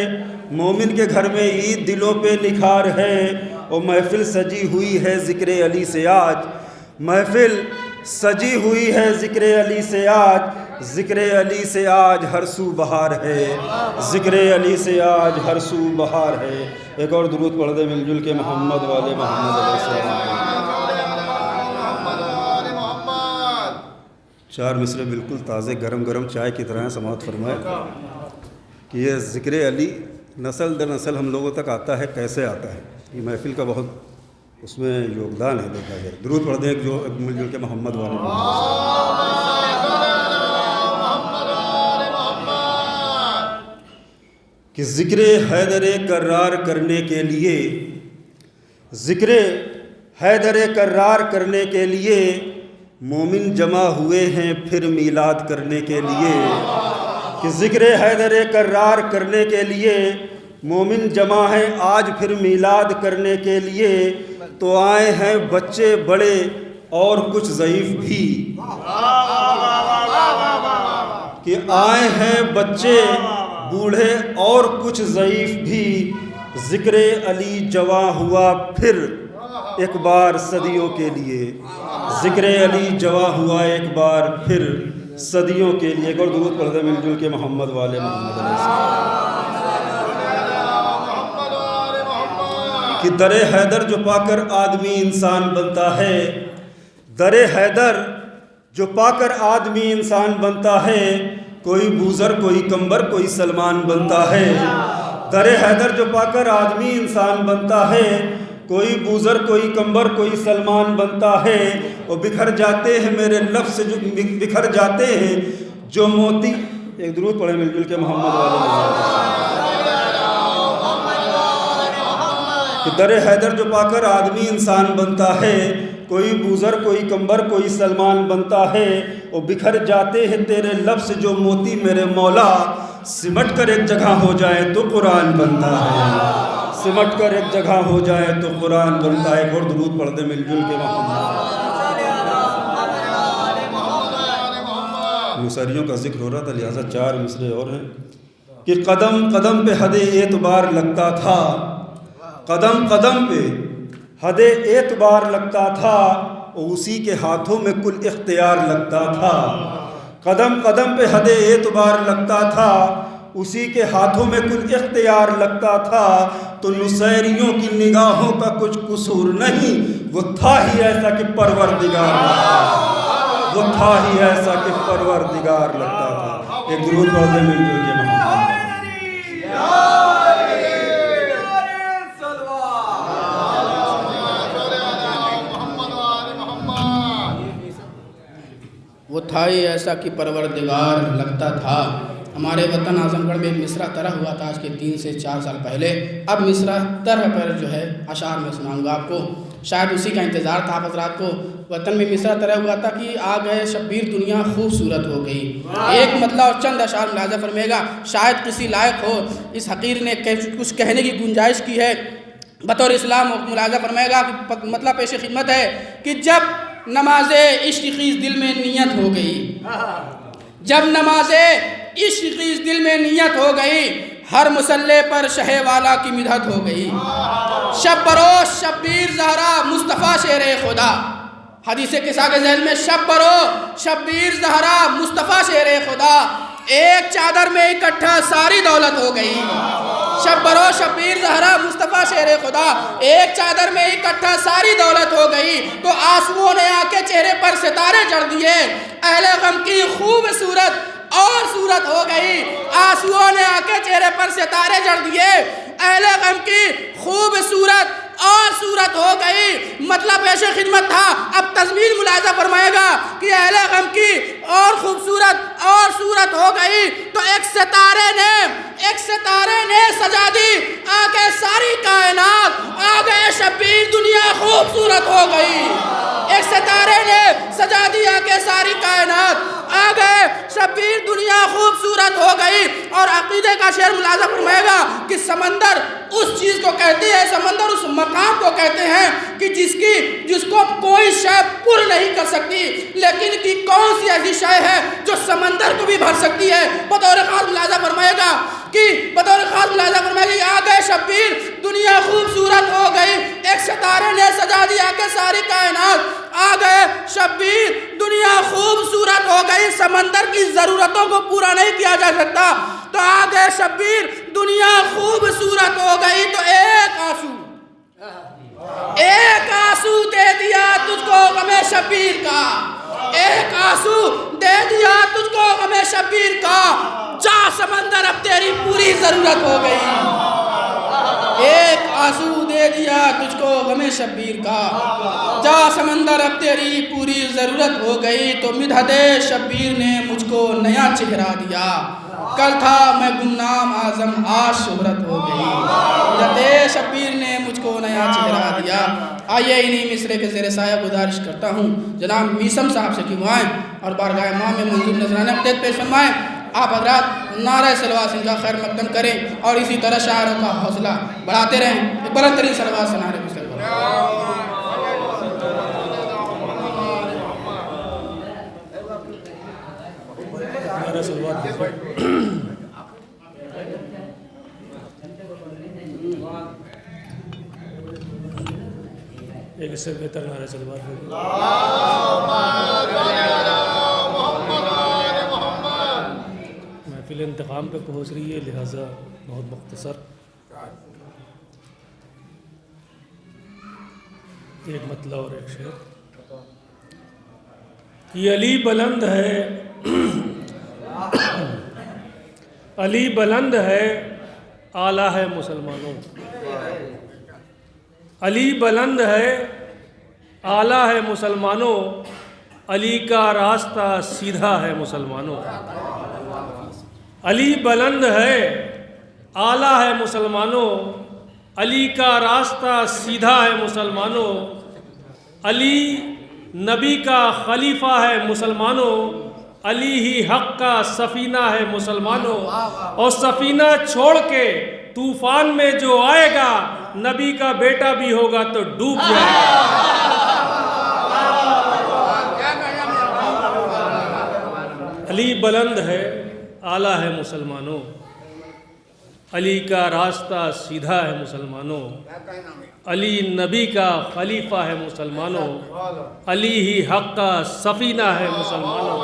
مومن کے گھر میں عید دلوں پہ نکھار ہے، اور محفل سجی ہوئی ہے ذکر علی سے آج، محفل سجی ہوئی ہے ذکر علی سے آج، ذکر علی سے آج ہر سو بہار ہے، ذکر علی سے آج ہر سو بہار ہے۔ ایک اور درود پڑھ دے مل جل کے محمد والے محمد علیہ السلام۔ چار مصرے بالکل تازے گرم گرم چائے کی طرح سماعت فرمائے کہ یہ ذکر علی نسل در نسل ہم لوگوں تک آتا ہے، کیسے آتا ہے؟ یہ محفل کا بہت اس میں یوگدان ہے دیکھا جائے۔ درود پڑھ دیں جو مل جل کے محمد والے کہ ذکر حیدر کرار کرنے کے لیے، ذکر حیدر کرار کرنے کے لیے مومن جمع ہوئے ہیں پھر میلاد کرنے کے لیے، کہ ذکر حیدر کرار کرنے کے لیے مومن جمع ہیں آج پھر میلاد کرنے کے لیے، تو آئے ہیں بچے بڑے اور کچھ ضعیف بھی، کہ آئے ہیں بچے بوڑھے اور کچھ ضعیف بھی، ذکر علی جواں ہوا پھر ایک بار صدیوں کے لیے، ذکر علی جواں ہوا ایک بار پھر صدیوں کے لیے۔ ایک اور درود پڑھ دیں مل جل کے محمد والے محمد علیہ السلام۔ کہ در حیدر جو پا کر آدمی انسان بنتا ہے، در حیدر جو پا کر آدمی انسان بنتا ہے، کوئی بوزر کوئی کمبر کوئی سلمان بنتا ہے، در حیدر جو پا کر آدمی انسان بنتا ہے، کوئی بوزر کوئی کمبر کوئی سلمان بنتا ہے، وہ بکھر جاتے ہیں میرے لفظ جو بکھر جاتے ہیں جو موتی۔ ایک درود پڑھیں مل جل کے محمد والے کہ در حیدر جو پا کر آدمی انسان بنتا ہے، کوئی بوزر کوئی کمبر کوئی سلمان بنتا ہے، وہ بکھر جاتے ہیں تیرے لفظ جو موتی میرے مولا، سمٹ کر ایک جگہ ہو جائے تو قرآن بنتا ہے، سمٹ کر ایک جگہ ہو جائے تو قرآن بنتا ہے۔ ایک اور درود پڑھ دے مل جل کے محمد۔ مصریوں کا ذکر ہو رہا تھا لہٰذا چار مصرے اور ہیں کہ قدم قدم پہ حد اعتبار لگتا تھا، قدم قدم پہ حد اعتبار لگتا تھا، اسی کے ہاتھوں میں کل اختیار لگتا تھا، قدم قدم پہ حد اعتبار لگتا تھا، اسی کے ہاتھوں میں کل اختیار لگتا تھا، تو نصیریوں کی نگاہوں کا کچھ قصور نہیں، وہ تھا ہی ایسا کہ پروردگار لگتا تھا، وہ تھا ہی ایسا کہ پروردگار لگتا تھا۔ ایک درود پڑھ دیں مل جل کے محمد۔ وہ تھا ہی ایسا کہ پروردگار لگتا تھا۔ ہمارے وطن اعظم گڑھ میں ایک مصرع طرح ہوا تھا آج کے 3 سے 4 سال پہلے، اب مصرع طرح پر جو ہے اشعار میں سناؤں گا آپ کو، شاید اسی کا انتظار تھا آپ حضرات کو۔ وطن میں مصرع طرح ہوا تھا کہ آ گئے شبیر دنیا خوبصورت ہو گئی، ایک مطلب اور چند اشعار ملاحظہ فرمائے گا، شاید کسی لائق ہو اس حقیر نے کچھ کہنے کی گنجائش کی ہے بطور اسلام، ملاحظہ فرمائے گا کہ مطلب پیش خدمت ہے کہ جب نماز عشق خیز دل میں نیت ہو گئی، جب نماز عشق خیز دل میں نیت ہو گئی، ہر مسلح پر شہ والا کی مدحت ہو گئی، شب بروز شبیر زہرا مصطفیٰ شیر خدا، حدیث قصہ کے ذہن میں شب بروز شبیر زہرا مصطفیٰ شیر خدا، ایک چادر میں اکٹھا ساری دولت ہو گئی، شب بروز شبیر زہرا مصطفیٰ شیر خدا، ایک چادر میں اکٹھا ساری دولت ہو گئی، تو آنسوؤں نے آ کے چہرے پر ستارے جڑ دیے، اہل غم کی خوبصورت اور صورت ہو گئی، آنسوؤں نے آ کے چہرے پر ستارے جڑ دیے، اہل غم کی خوبصورت اور صورت ہو گئی، مطلب پیش خدمت تھا۔ اب تضمین ملاحظہ فرمائے گا کہ اہل غم کی اور خوبصورت اور صورت ہو گئی، تو ایک ستارے نے سجا دی آگے ساری کائنات، آگے شبیر دنیا خوبصورت ہو گئی، ایک ستارے نے سجا دی آگے ساری کائنات، آگے شبیر دنیا خوبصورت ہو گئی۔ اور عقیدے کا شعر ملاحظہ فرمائے گا کہ سمندر اس چیز کو کہتے ہیں، سمندر اس مقام کو کہتے ہیں کہ جس کو کوئی شے پر نہیں کر سکتی، لیکن کہ کون سی ایسی شے ہے جو سمندر کو بھی بھر سکتی ہے۔ بطور خاص ملاحظہ فرمائے گا کہ آگے شبیر دنیا خوبصورت ہو گئی، ایک ستارے نے سجا دیا کہ ساری کائنات، آگے شبیر دنیا خوبصورت ہو گئی، سمندر کی ضرورتوں کو پورا نہیں کیا جا سکتا، تو آگے شبیر دنیا خوبصورت ہو گئی تو ایک آنسو دے دیا تجھ کو غم شبیر کا، ایک آنسو دے دیا تجھ کو غم شبیر کا، جا سمندر اب تیری پوری ضرورت ہو گئی، ایک آنسو دے دیا تجھ کو غم شبیر کا، جا سمندر اب تیری پوری ضرورت ہو گئی، تو مدحت شبیر نے مجھ کو نیا چہرہ دیا، کل تھا میں گمنام اعظم آج شہرت ہو گئی، مدحت شبیر نے مجھ کو نیا چہرہ دیا۔ آئیے انہی مصرے کے زیر سایہ گزارش کرتا ہوں جناب میثم صاحب سے کہ وہ آئیں اور بارگاہ امام میں منظور نذرانہ عقیدت پیش فرمائیں۔ آپ حضرات نعرہ صلوات ان کا خیر مقدم کریں اور اسی طرح شاعروں کا حوصلہ بڑھاتے رہیں، ایک بلند ترین صلوات سے نعرہ کو ایک اس سے بہتر نعرہ صلوات محفل انتقام پہ پہنچ رہی ہے، لہٰذا بہت مختصر ایک مطلع اور ایک شعر کہ علی بلند ہے، علی بلند ہے، اعلیٰ ہے مسلمانوں، علی بلند ہے، اعلیٰ ہے مسلمانوں، علی کا راستہ سیدھا ہے مسلمانوں، علی بلند ہے، اعلیٰ ہے مسلمانوں، علی کا راستہ سیدھا ہے مسلمانوں، علی نبی کا خلیفہ ہے مسلمانوں، علی ہی حق کا سفینہ ہے مسلمانوں، اور سفینہ چھوڑ کے طوفان میں جو آئے گا نبی کا بیٹا بھی ہوگا تو ڈوب جائے گا۔ علی بلند ہے، اعلیٰ ہے مسلمانوں، علی کا راستہ سیدھا ہے مسلمانوں، علی نبی کا خلیفہ ہے مسلمانوں، علی ہی حق کا سفینہ ہے مسلمانوں،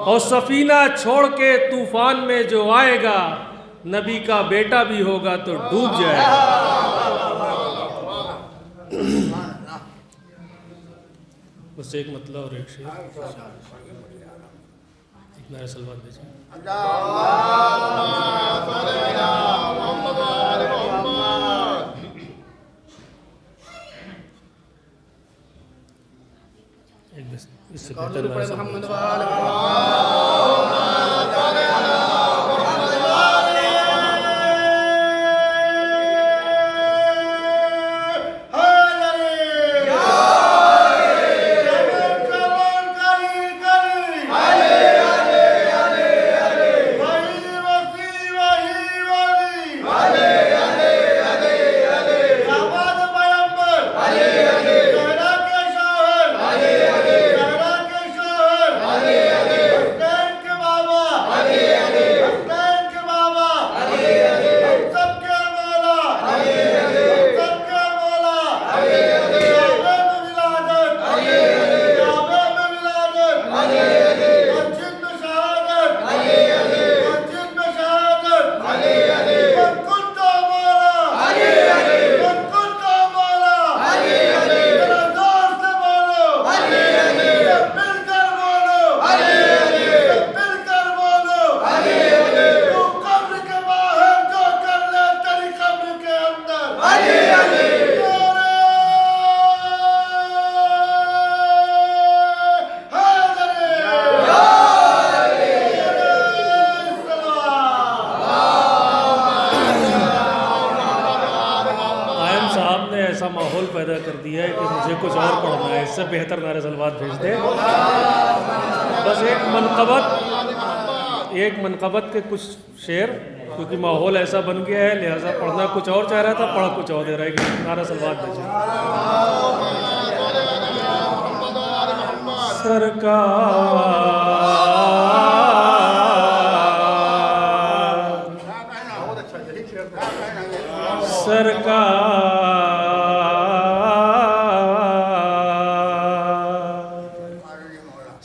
اور سفینہ چھوڑ کے طوفان میں جو آئے گا نبی کا بیٹا بھی ہوگا تو ڈوب جائے گا۔ بس ایک مطلع اور ایک شعر، ایک نعرہ صلوات بھیجیں۔ ایک بس اس سے بہتر نعرہ صلوات۔ ماحول پیدا کر دیا ہے کہ مجھے کچھ اور پڑھنا ہے، اس سے بہتر نعرہ صلوات بھیج دے۔ بس ایک منقبت کے کچھ شعر، کیونکہ ماحول ایسا بن گیا ہے لہٰذا پڑھنا کچھ اور چاہ رہا تھا، پڑھا کچھ اور دے رہا ہے کہ نعرہ صلوات بھیجیں۔ سرکار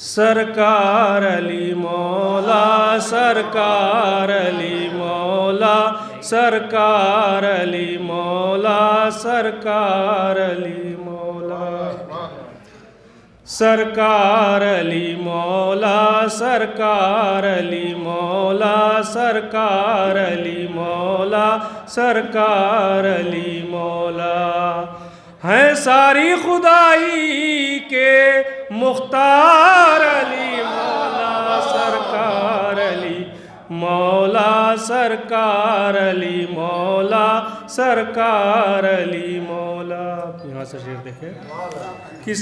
سرکار علی مولا سرکار علی مولا سرکار علی مولا سرکار علی مولا سرکار علی مولا سرکار علی مولا سرکار علی مولا سرکار علی مولا ہیں ساری خدائی کے مختار علی مولا سرکار علی مولا سرکار علی مولا سرکار علی مولا. یہاں سے شعر دیکھیں کہ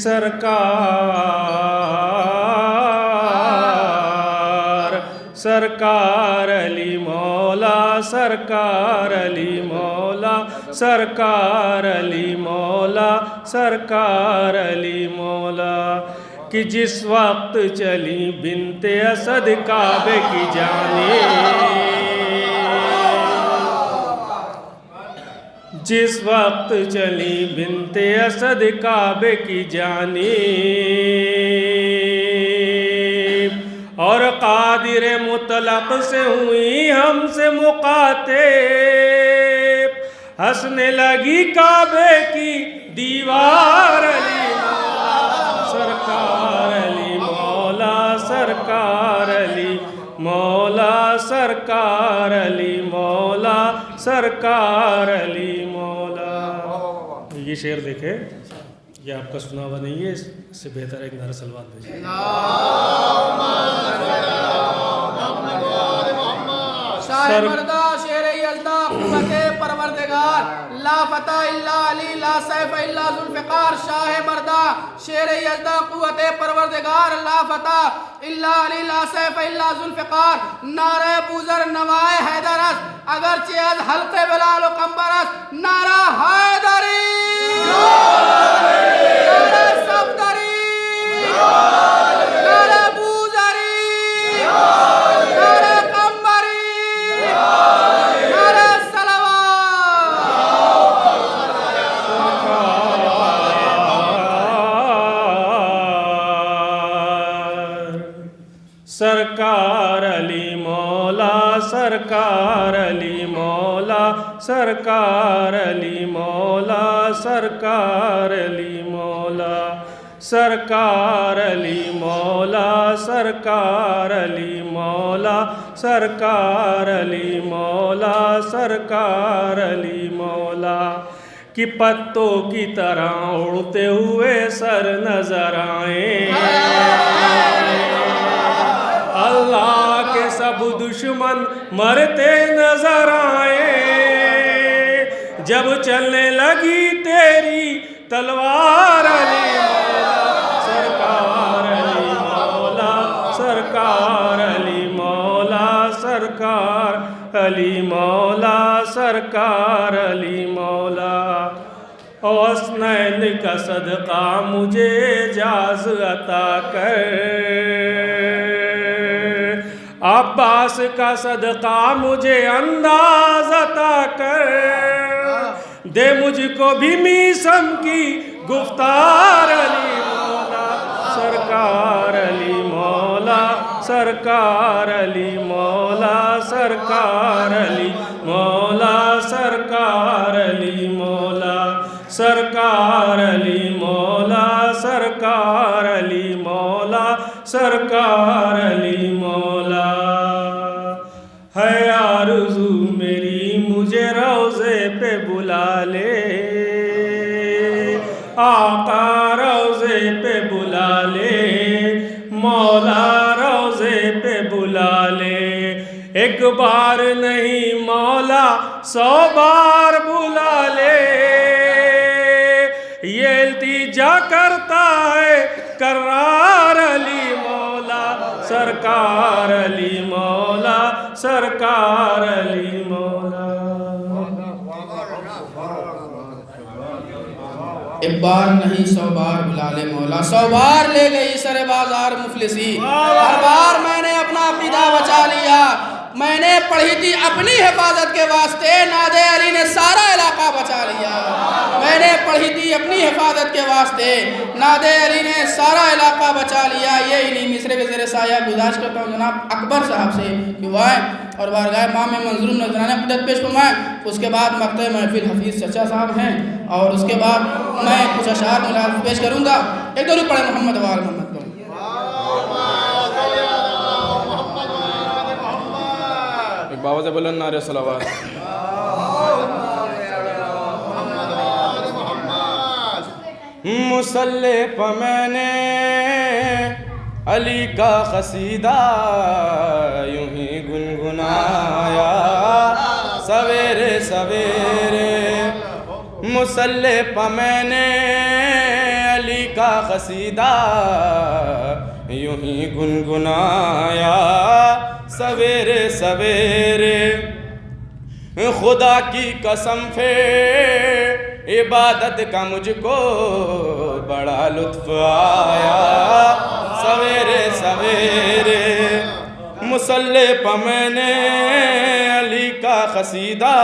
سرکار علی مولا سرکار علی مولا سرکار علی مولا سرکار علی مولا کہ جس وقت چلی بنت اسد کعبے کی جانب جس وقت چلی بنت اسد کعبے کی جانب اور قادر مطلق سے ہوئی ہم سے مخاطب ہنسنے لگی کعبے کی دیوار علی مولا سرکار علی مولا سرکار علی مولا سرکار علی مولا سرکار علی مولا. یہ شعر دیکھیں، یہ آپ کا سنا ہوا نہیں ہے، اس سے بہتر ایک نعرہ صلوات بھیجیں. شاہ مردہ شیر یزدہ قوت پروردگار لا فتح الا علی لا سیف الا ذوالفقار. شاہ مردہ شیر یزدہ قوت پروردگار لا فتح الا علی لا سیف الا ذوالفقار. نعرہ بوزر نوائے حیدرست اگرچہ از حلق بلال و قمبرست. نعرہ حیدری نعرہ صفدری نعرہ بوزری نعرہ قمبری نعرہ صلوات. سرکار علی مولا سرکار علی مولا سرکار علی مولا سرکار علی مولا سرکار علی مولا سرکار علی مولا سرکار علی مولا سرکار علی مولا کہ پتوں کی طرح اڑتے ہوئے سر نظر آئیں اللہ کے سب دشمن مرتے نظر آئیں جب چلنے لگی تیری تلوار علی مولا سرکار علی مولا سرکار علی مولا سرکار علی مولا سرکار علی مولا. حسنین کا صدقہ مجھے اعجاز عطا کر عباس کا صدقہ مجھے انداز عطا کر دے مجھ کو بھی میسم کی گفتار علی مولا سرکار علی مولا سرکار علی مولا سرکار علی مولا سرکار علی مولا سرکار علی مولا سرکار علی مولا سرکار علی مولا. ہے آرزو میری مجھے روضے پہ بلا لے آقا روضے پہ بلا لے مولا روضے پہ بلا لے ایک بار نہیں مولا 100 بار بلا لے یہ التجا کرتا ہے کرار علی مولا سرکار علی مولا سرکار علی مولا. ایک بار نہیں 100 بار بلا لے مولا 100 بار لے گئی سر بازار مفلسی. ہر بار میں نے اپنا عقیدہ بچا لیا میں نے پڑھی تھی اپنی حفاظت کے واسطے، ناد علی نے سارا علاقہ بچا لیا۔ میں نے پڑھی تھی اپنی حفاظت کے واسطے، ناد علی نے سارا علاقہ بچا لیا۔ یہ انہی مصرے کے زیر سایہ گزارش کرتا ہوں جناب اکبر صاحب سے کہ وہ آئیں اور بارگاہ امام منظور نذرانہ قدرت پیش فرمائیں۔ اس کے بعد مقطع محفل حفیظ چچا صاحب ہیں اور اس کے بعد میں کچھ اشعار ملاحظ پیش کروں گا۔ ایک دور پڑھے محمد وال محمد پر۔ ایک بابا سے بلند نعرہ صلوات۔ مصلی پہ میں نے علی کا قصیدہ یوں ہی گنگنایا سویرے سویرے، مصلی پہ میں نے علی کا قصیدہ یوں ہی گنگنایا سویرے سویرے، خدا کی قسم پہ عبادت کا مجھ کو بڑا لطف آیا سویرے سویرے، مصلی پہ میں نے علی کا قصیدہ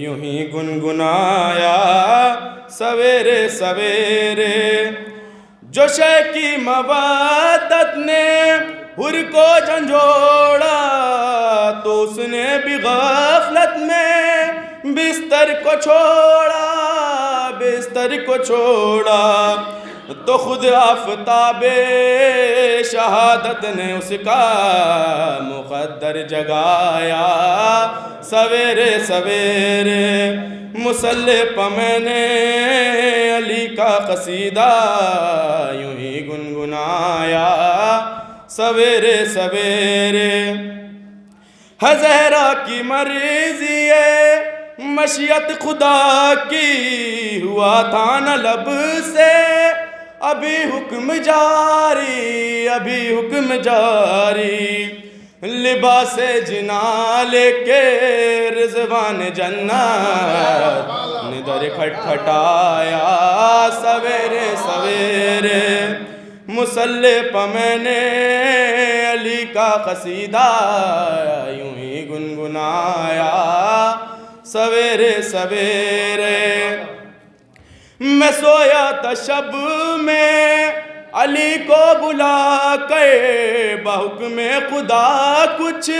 یوں ہی گنگنایا سویرے سویرے، جو شے کی مودت نے حر کو جھنجھوڑا تو اس نے بھی غفلت میں بستر کو چھوڑا، بستر کو چھوڑا، تو خود آفتاب شہادت نے اس کا مقدر جگایا سویرے سویرے، مصلی پہ میں نے علی کا قصیدہ یوں ہی گنگنایا سویرے سویرے، ہے زہرا کی مرضی ہے مشیت خدا کی، ہوا تھا نہ لب سے ابھی حکم جاری، ابھی حکم جاری، لباس جنا لے کے رضوان جنت نے در کھٹکھٹایا سویرے سویرے، مصلی پہ میں نے علی کا قصیدہ یوں ہی گنگنایا سویرے سویرے، میں سویا تھا شب میں علی کو بلا کے بحکم خدا، کچھ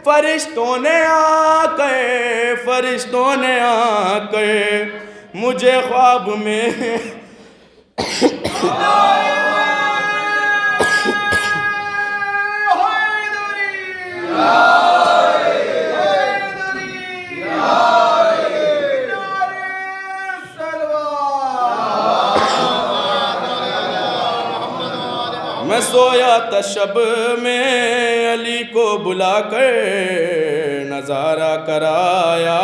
فرشتوں نے آ کے، فرشتوں نے آ کے مجھے خواب میں میں سویا تھا شب میں علی کو بلا کر نظارہ کرایا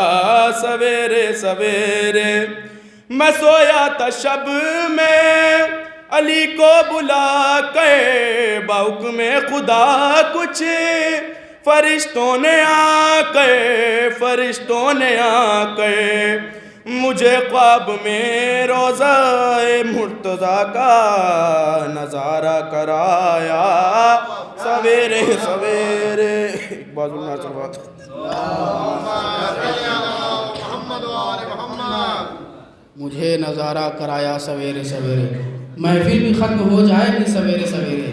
سویرے سویرے، میں سویا تھا شب میں علی کو بلا کے بحکم خدا، کچھ فرشتوں نے آ کے، فرشتوں نے آ کے مجھے خواب میں روضہ مرتضیٰ کا نظارہ کرایا سویرے سویرے، ایک بات بولنا چاہتا مجھے نظارہ کرایا سویرے سویرے، محفل بھی ختم ہو جائے گی سویرے سویرے۔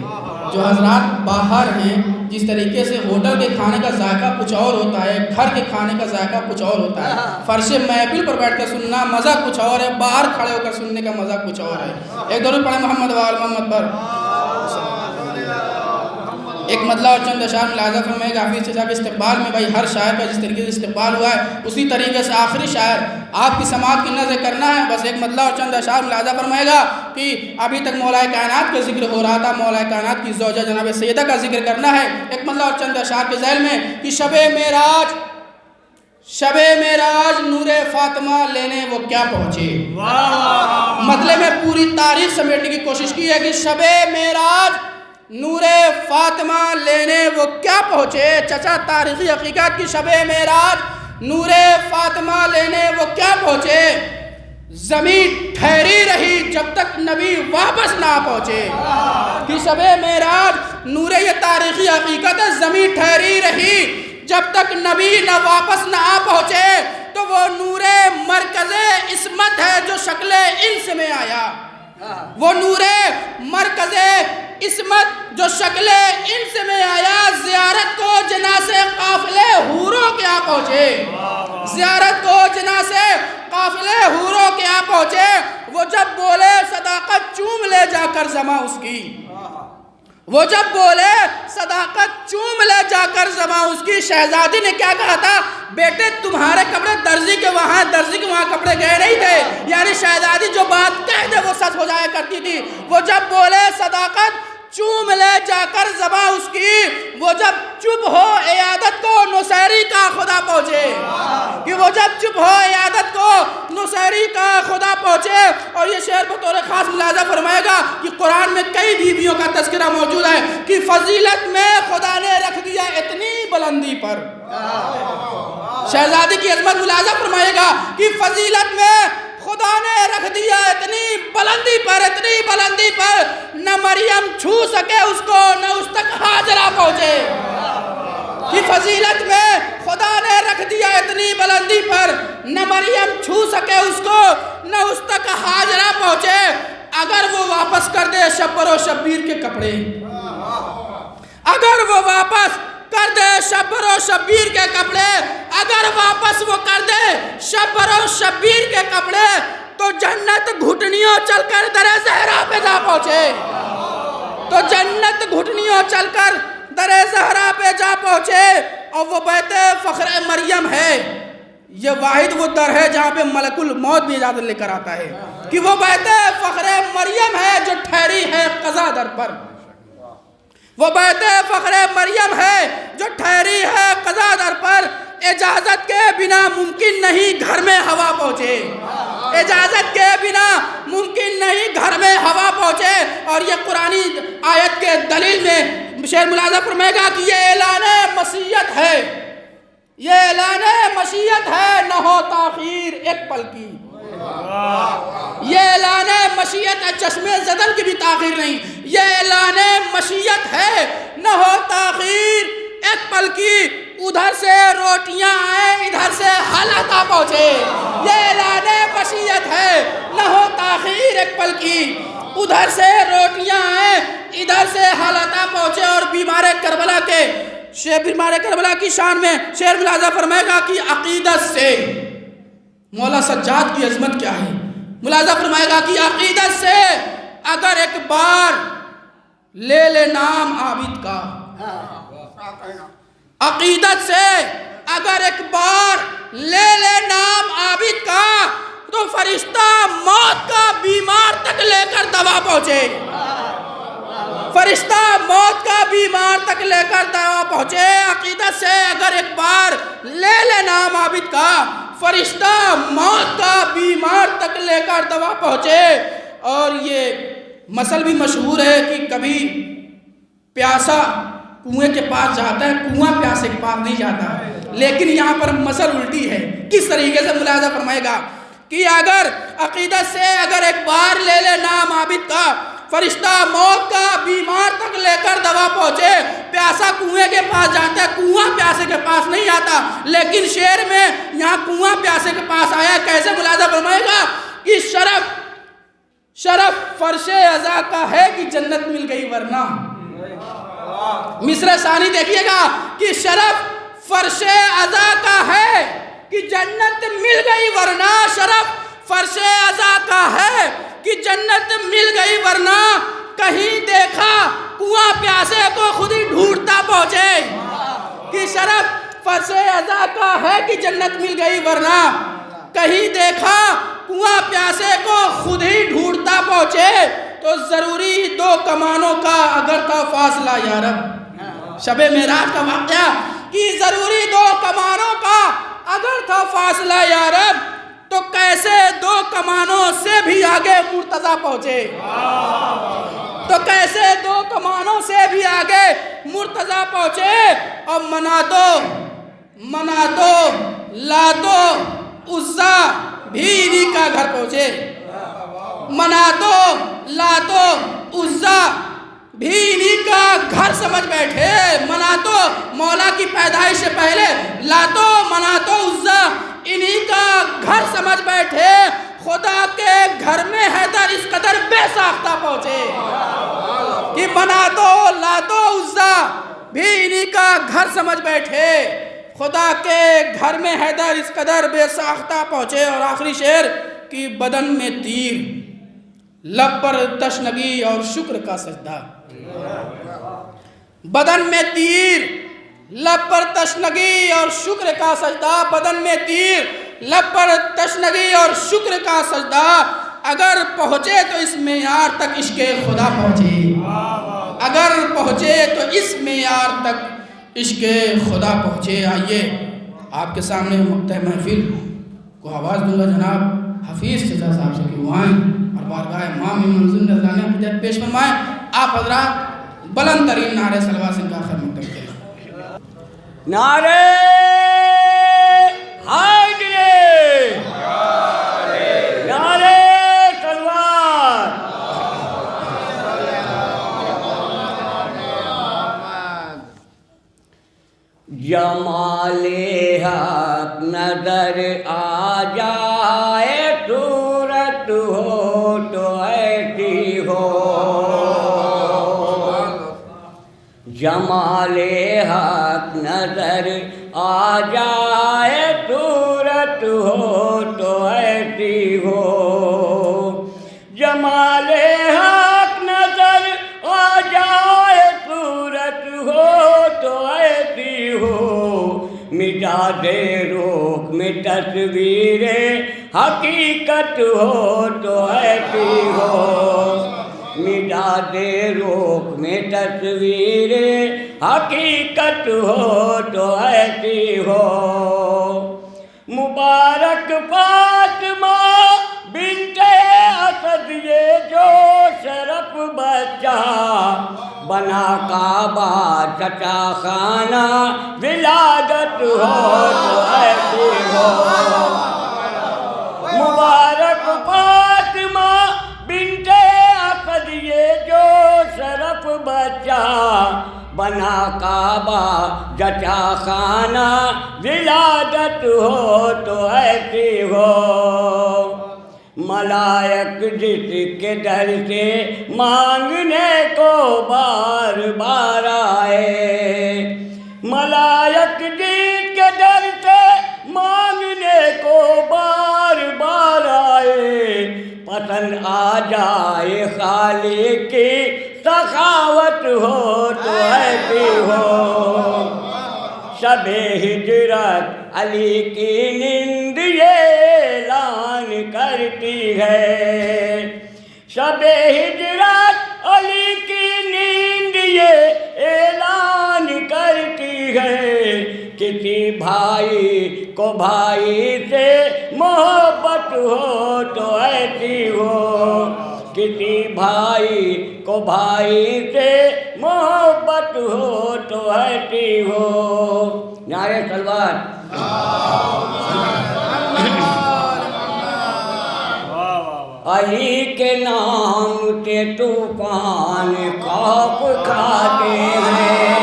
جو حضرات باہر ہیں، جس طریقے سے ہوٹل کے کھانے کا ذائقہ کچھ اور ہوتا ہے، گھر کے کھانے کا ذائقہ کچھ اور ہوتا ہے، فرش محفل پر بیٹھ کر سننا مزہ کچھ اور ہے، باہر کھڑے ہو کر سننے کا مزہ کچھ اور ہے۔ ایک دور پڑھیں محمد وال محمد پر۔ ایک مطلع اور چند اشعار ملاحظہ فرمائے گا حافظ چچا کے استقبال میں۔ بھائی ہر شاعر کا جس طریقے سے استقبال ہوا ہے اسی طریقے سے آخری شاعر آپ کی سماعت کی نظر کرنا ہے۔ بس ایک مطلع اور چند اشعار ملاحظہ فرمائے گا کہ ابھی تک مولا کائنات کا ذکر ہو رہا تھا، مولا کائنات کی زوجہ جناب سیدہ کا ذکر کرنا ہے۔ ایک مطلع اور چند اشعار کے ذیل میں کہ شب معراج نور فاطمہ لینے وہ کیا پہنچے۔ مطلب میں پوری تاریخ سمیٹنے کی کوشش کی ہے کہ شب معراج نور فاطمہ لینے وہ کیا پہنچے۔ چچا تاریخی حقیقت کی شب معراج نور فاطمہ لینے وہ کیا پہنچے۔ زمین ٹھہری رہی جب تک نبی واپس نہ پہنچے کہ شب معراج نور یہ تاریخی حقیقت ہے، زمین ٹھہری رہی جب تک نبی نہ واپس نہ آ پہنچے، تو وہ نور مرکز عصمت ہے جو شکل انس میں آیا، وہ نور مرکز عصمت جو شکل انس میں آیا، زیارت کو جنازے قافلے حوروں کے آ پہنچے، زیارت کو جنازے قافلے حوروں کے آ پہنچے، وہ جب بولے صداقت چوم لے جا کر زماں اس کی، وہ جب بولے صداقت چوم لے جا کر زماں اس کی۔ شہزادی نے کیا کہا تھا؟ بیٹے تمہارے کپڑے درزی کے وہاں کپڑے گئے نہیں تھے، یعنی شہزادی جو بات کہہ دے وہ سچ ہو جایا کرتی تھی۔ وہ جب بولے صداقت چوم لے جا کر زباں اس کی، وہ جب چپ ہو عیادت کو نصیری کا خدا پہنچے، کہ وہ جب چپ ہو عیادت کو نصیری کا خدا پہنچے۔ اور یہ شعر بطور خاص ملاحظہ فرمائے گا کہ قرآن میں کئی بیویوں کا تذکرہ موجود ہے کہ فضیلت میں خدا نے رکھ دیا اتنی بلندی پر، شہزادی کی عظمت ملاحظہ فرمائے گا کہ فضیلت میں خدا نے رکھ دیا اتنی بلندی پر، نہ مریم چھو سکے اس کو نہ اس تک ہاجرہ پہنچے، کہ فضیلت میں خدا نے رکھ دیا اتنی بلندی پر، نہ مریم چھو سکے اس کو نہ اس تک ہاجرہ پہنچے۔ اگر وہ واپس کر دے شبر و شبیر کے کپڑے، اگر وہ واپس کر دے شبر و شبیر کے کپڑے، اگر واپس وہ کر دے شبر و شبیر کے کپڑے، تو جنت گھٹنیوں چل کر در زہرا پہ جا پہنچے، تو جنت گھٹنیوں چل کر در زہرا پہ جا پہنچے۔ اور وہ بیت فخر مریم ہے، یہ واحد وہ در ہے جہاں پہ ملک الموت بھی اجازت لے کر آتا ہے، کہ وہ بیت فخر مریم ہے جو ٹھہری ہے قضا در پر، وہ بیت فخر مریم ہے جو ٹھہری ہے قضا در پر۔ اجازت کے بنا ممکن نہیں گھر میں ہوا پہنچے، اجازت کے بنا ممکن نہیں گھر میں ہوا پہنچے۔ اور یہ قرآنی آیت کے دلیل میں شعر ملاحظہ فرمائے گا کہ یہ اعلان مشیت ہے، یہ اعلان مشیت ہے، نہ ہو تاخیر ایک پل کی، یہ اعلان مشیت ہے، چشمے زدن کی بھی تاخیر نہیں، یہ اعلان مشیت ہے، نہ ہو تاخیر ایک پل کی، ادھر سے روٹیاں آئیں ادھر سے حالات آ پہنچے، یہ اعلان مشیت ہے، نہ ہو تاخیر ایک پل کی، ادھر سے روٹیاں آئیں ادھر سے حالات آ پہنچے۔ اور بیمار کربلا کی شان میں شعر ملاحظہ فرمائے گا کہ عقیدت سے مولا سجاد کی عظمت کیا ہے، ملاحظہ فرمائے گا کہ عقیدت سے اگر ایک بار لے لے نام عابد کا، عقیدت سے اگر ایک بار لے لے نام عابد کا، تو فرشتہ موت کا بیمار تک لے کر دوا پہنچے، فرشتہ موت کا بیمار تک لے کر دوا پہنچے۔ عقیدت سے اگر ایک بار لے لے نام عابد کا، فرشتہ موت کا بیمار تک لے کر دوا پہنچے۔ اور یہ مثل بھی مشہور ہے کہ کبھی پیاسا کنویں کے پاس جاتا ہے، کنواں پیاسے کے پاس نہیں جاتا، لیکن یہاں پر مثل الٹی ہے۔ کس طریقے سے ملاحظہ فرمائے گا کہ اگر عقیدت سے اگر ایک بار لے لے نام عابد کا، فرشتہ موت کا بیمار تک لے کر دوا پہنچے۔ پیاسا کنویں کے پاس جاتا ہے، کنواں پیاسے کے پاس نہیں آتا، لیکن شعر میں یہاں کنواں پیاسے کے پاس آیا۔ کیسے ملاحظہ فرمائے گا کہ شرف فرش عزا کا ہے کہ جنت مل گئی ورنہ، مصرع ثانی دیکھیے گا کہ شرف فرش عزا کا ہے کہ جنت مل گئی ورنہ، شرف فرش عزا کا ہے کہ جنت مل گئی ورنہ، کہیں دیکھا کنواں پیاسے کو خود ہی ڈھونڈتا پہنچے، کہ شرف فرش عزا کا ہے کہ جنت مل گئی ورنہ، کہیں دیکھا کنواں پیاسے کو خود ہی ڈھونڈتا پہنچے۔ تو ضروری دو کمانوں کا اگر تھا فاصلہ یا رب، شب معراج کا واقعہ کہ ضروری دو کمانوں کا اگر تھا فاصلہ یا رب، تو کیسے دو کمانوں سے بھی آگے مرتضیٰ پہنچے، تو کیسے دو کمانوں سے بھی آگے مرتضیٰ پہنچے۔ اور مناتو لاتو عزا بھی انہی کا گھر پہنچے، مناتو لاتو عزا بھی انہی کا گھر سمجھ بیٹھے، مناتو مولا کی پیدائش سے پہلے لاتو مناتو عزا انہی کا گھر سمجھ بیٹھے، خدا کے گھر میں حیدر اس قدر بے ساختہ پہنچے کہ مناتو لاتو عزا بھی انہی کا گھر سمجھ بیٹھے، خدا کے گھر میں حیدر اس قدر بے ساختہ پہنچے۔ اور آخری شعر کہ بدن میں تیر، لب پر تشنگی اور شکر کا سجدہ، بدن میں تیر، لب پر تشنگی اور شکر کا سجدہ، بدن میں تیر، لب پر تشنگی اور شکر کا سجدہ، اگر پہنچے تو اس معیار تک عشق خدا پہنچے، اگر پہنچے تو اس معیار تک عشق خدا پہنچے۔ آئیے آپ کے سامنے مقطع محفل کو آواز دوں گا جناب حفیظ چچا صاحب سے کہ وہ آئیں اور بارگاہ امام میں منظور نذرانہ عقیدت پیش فرمائیں۔ آپ حضرات بلند ترین نعرہ صلوات سے کا آخر مقدم کریں۔ نعرہ حیدری، نعرہ صلوات۔ جمال حق نظر آ جائے، صورت ہو تو ایسی ہو، جمال حق نظر آ جائے، صورت ہو تو ایسی ہو، جمال حق نظر آ جائے، صورت ہو تو ایسی ہو، مٹا دے روک میں تصویر حقیقت ہو تو ایسی ہو، مٹا دے روک میں تصویر حقیقت ہو تو ایسی ہو، مبارک فاطمہ بنت اسد یہ جو شرف بچہ، بنا کعبہ چچا خانہ ولادت ہو تو ایسی ہو، مبارک فاطمہ بنت اسد یہ جو شرف بچہ، بنا کعبہ جچا خانہ ولادت ہو تو ایسی ہو، ملائک جس کے در سے مانگنے کو بار بار آئے، ملائک جس کے در سے مانگنے کو بار بار آئے، پسند آ جائے خالق کی سخاوت ہو تو ایسی ہو، شب ہجرت علی کی نیند یہ اعلان کرتی ہے، شب ہجرت علی کی نیند یہ اعلان کرتی ہے، کسی بھائی کو بھائی سے محبت ہو تو ایسی ہو، کسی بھائی کو بھائی سے محبت ہو تو ایسی ہو، نعرہ صلوات۔ علی کے نام سے طوفان خوف کھاتے ہیں،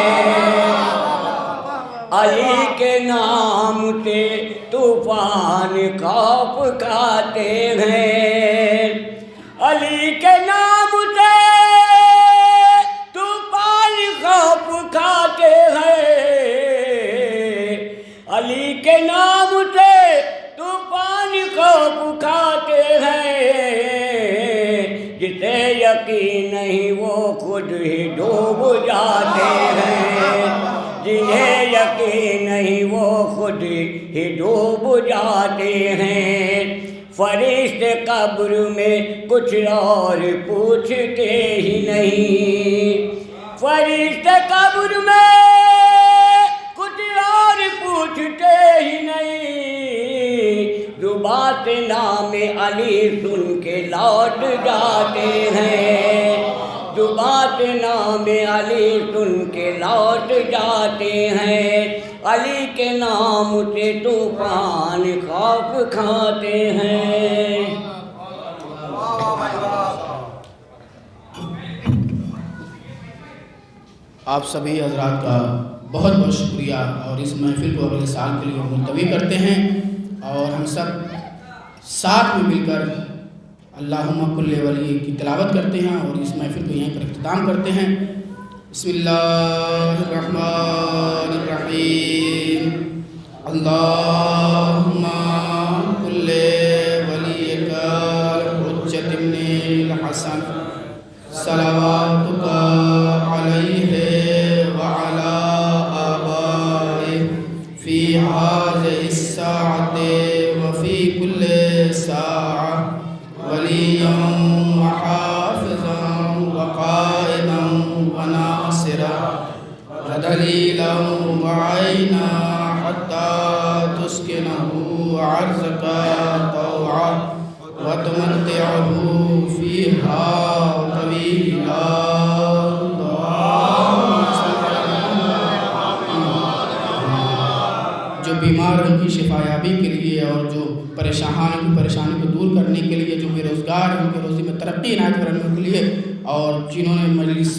علی کے نام سے طوفان خوف کھاتے ہیں، علی کے نام سے طوفان خوف کھاتے ہیں، علی کے نام سے طوفان خوف کھاتے ہیں، جسے یقین نہیں وہ خود ہی ڈوب جاتے ہیں، جنہیں یقین نہیں وہ خود ہی ڈوب جاتے ہیں، فرشتے قبر میں کچھ اور پوچھتے ہی نہیں، فرشتے قبر میں کچھ اور پوچھتے ہی نہیں، زبان سے نام علی سن کے لوٹ جاتے ہیں، زبان سے نام علی سن کے لوٹ جاتے ہیں، علی کے نام سے طوفان خوف کھاتے ہیں۔ آپ سبھی حضرات کا بہت بہت شکریہ، اور اس محفل کو اگلے سال کے لیے ملتوی کرتے ہیں، اور ہم سب ساتھ میں مل کر اللہم کل ولی کی تلاوت کرتے ہیں، اور اس محفل کو یہیں پر اختتام کرتے ہیں۔ بسم اللہ الرحمن الرحیم، اللہم کل ولیک الحجۃ ابن الحسن صلواتک علیہ وعلی آبائہ فی ہذہ الساعۃ وفی کل ساعۃ ولییا وحافظا وقائدا وناصرا ودلیلا وعینا حتی تسکنہ عرضک طوعا وتمتعہ فیہا طویلا۔ جو بیمار ان کی شفایابی کے لیے، اور جو پریشانی کو دور کرنے کے لیے، جو بے روزگار ہیں ان کے روزی میں ترقی عنایت کرنے کے لیے، اور جنہوں نے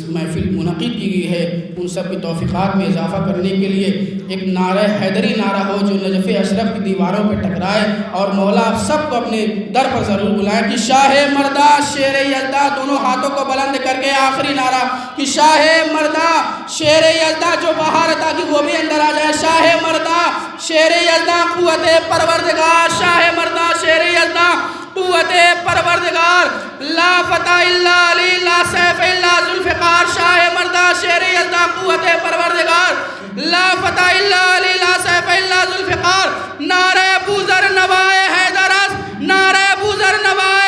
محفل منعقد کی گئی ہے ان سب کی توفیقات میں اضافہ کرنے کے لیے ایک نعرہ حیدری نعرہ ہو جو نجف اشرف کی دیواروں پہ ٹکرائے، اور مولا آپ سب کو اپنے در پر ضرور بلائیں کہ شاہ مردہ شیر یزدہ، دونوں ہاتھوں کو بلند کر کے آخری نعرہ کہ شاہ مردہ شیر یزدہ، جو باہر تھا کہ وہ بھی اندر آ جائے، شاہ مردہ شیر یزدہ قوت پروردگار، شاہ مردہ شیر یزدہ قوت پروردگار، لا فتح الا علی لا سیف الا ذوالفقار، شاہ مردہ شیر یزدہ قوت پروردگار، لا فتح الا علی لا سیف الا ذوالفقار، نعرہ بوذر نوائے حیدر است، نعرہ بوذر نوائے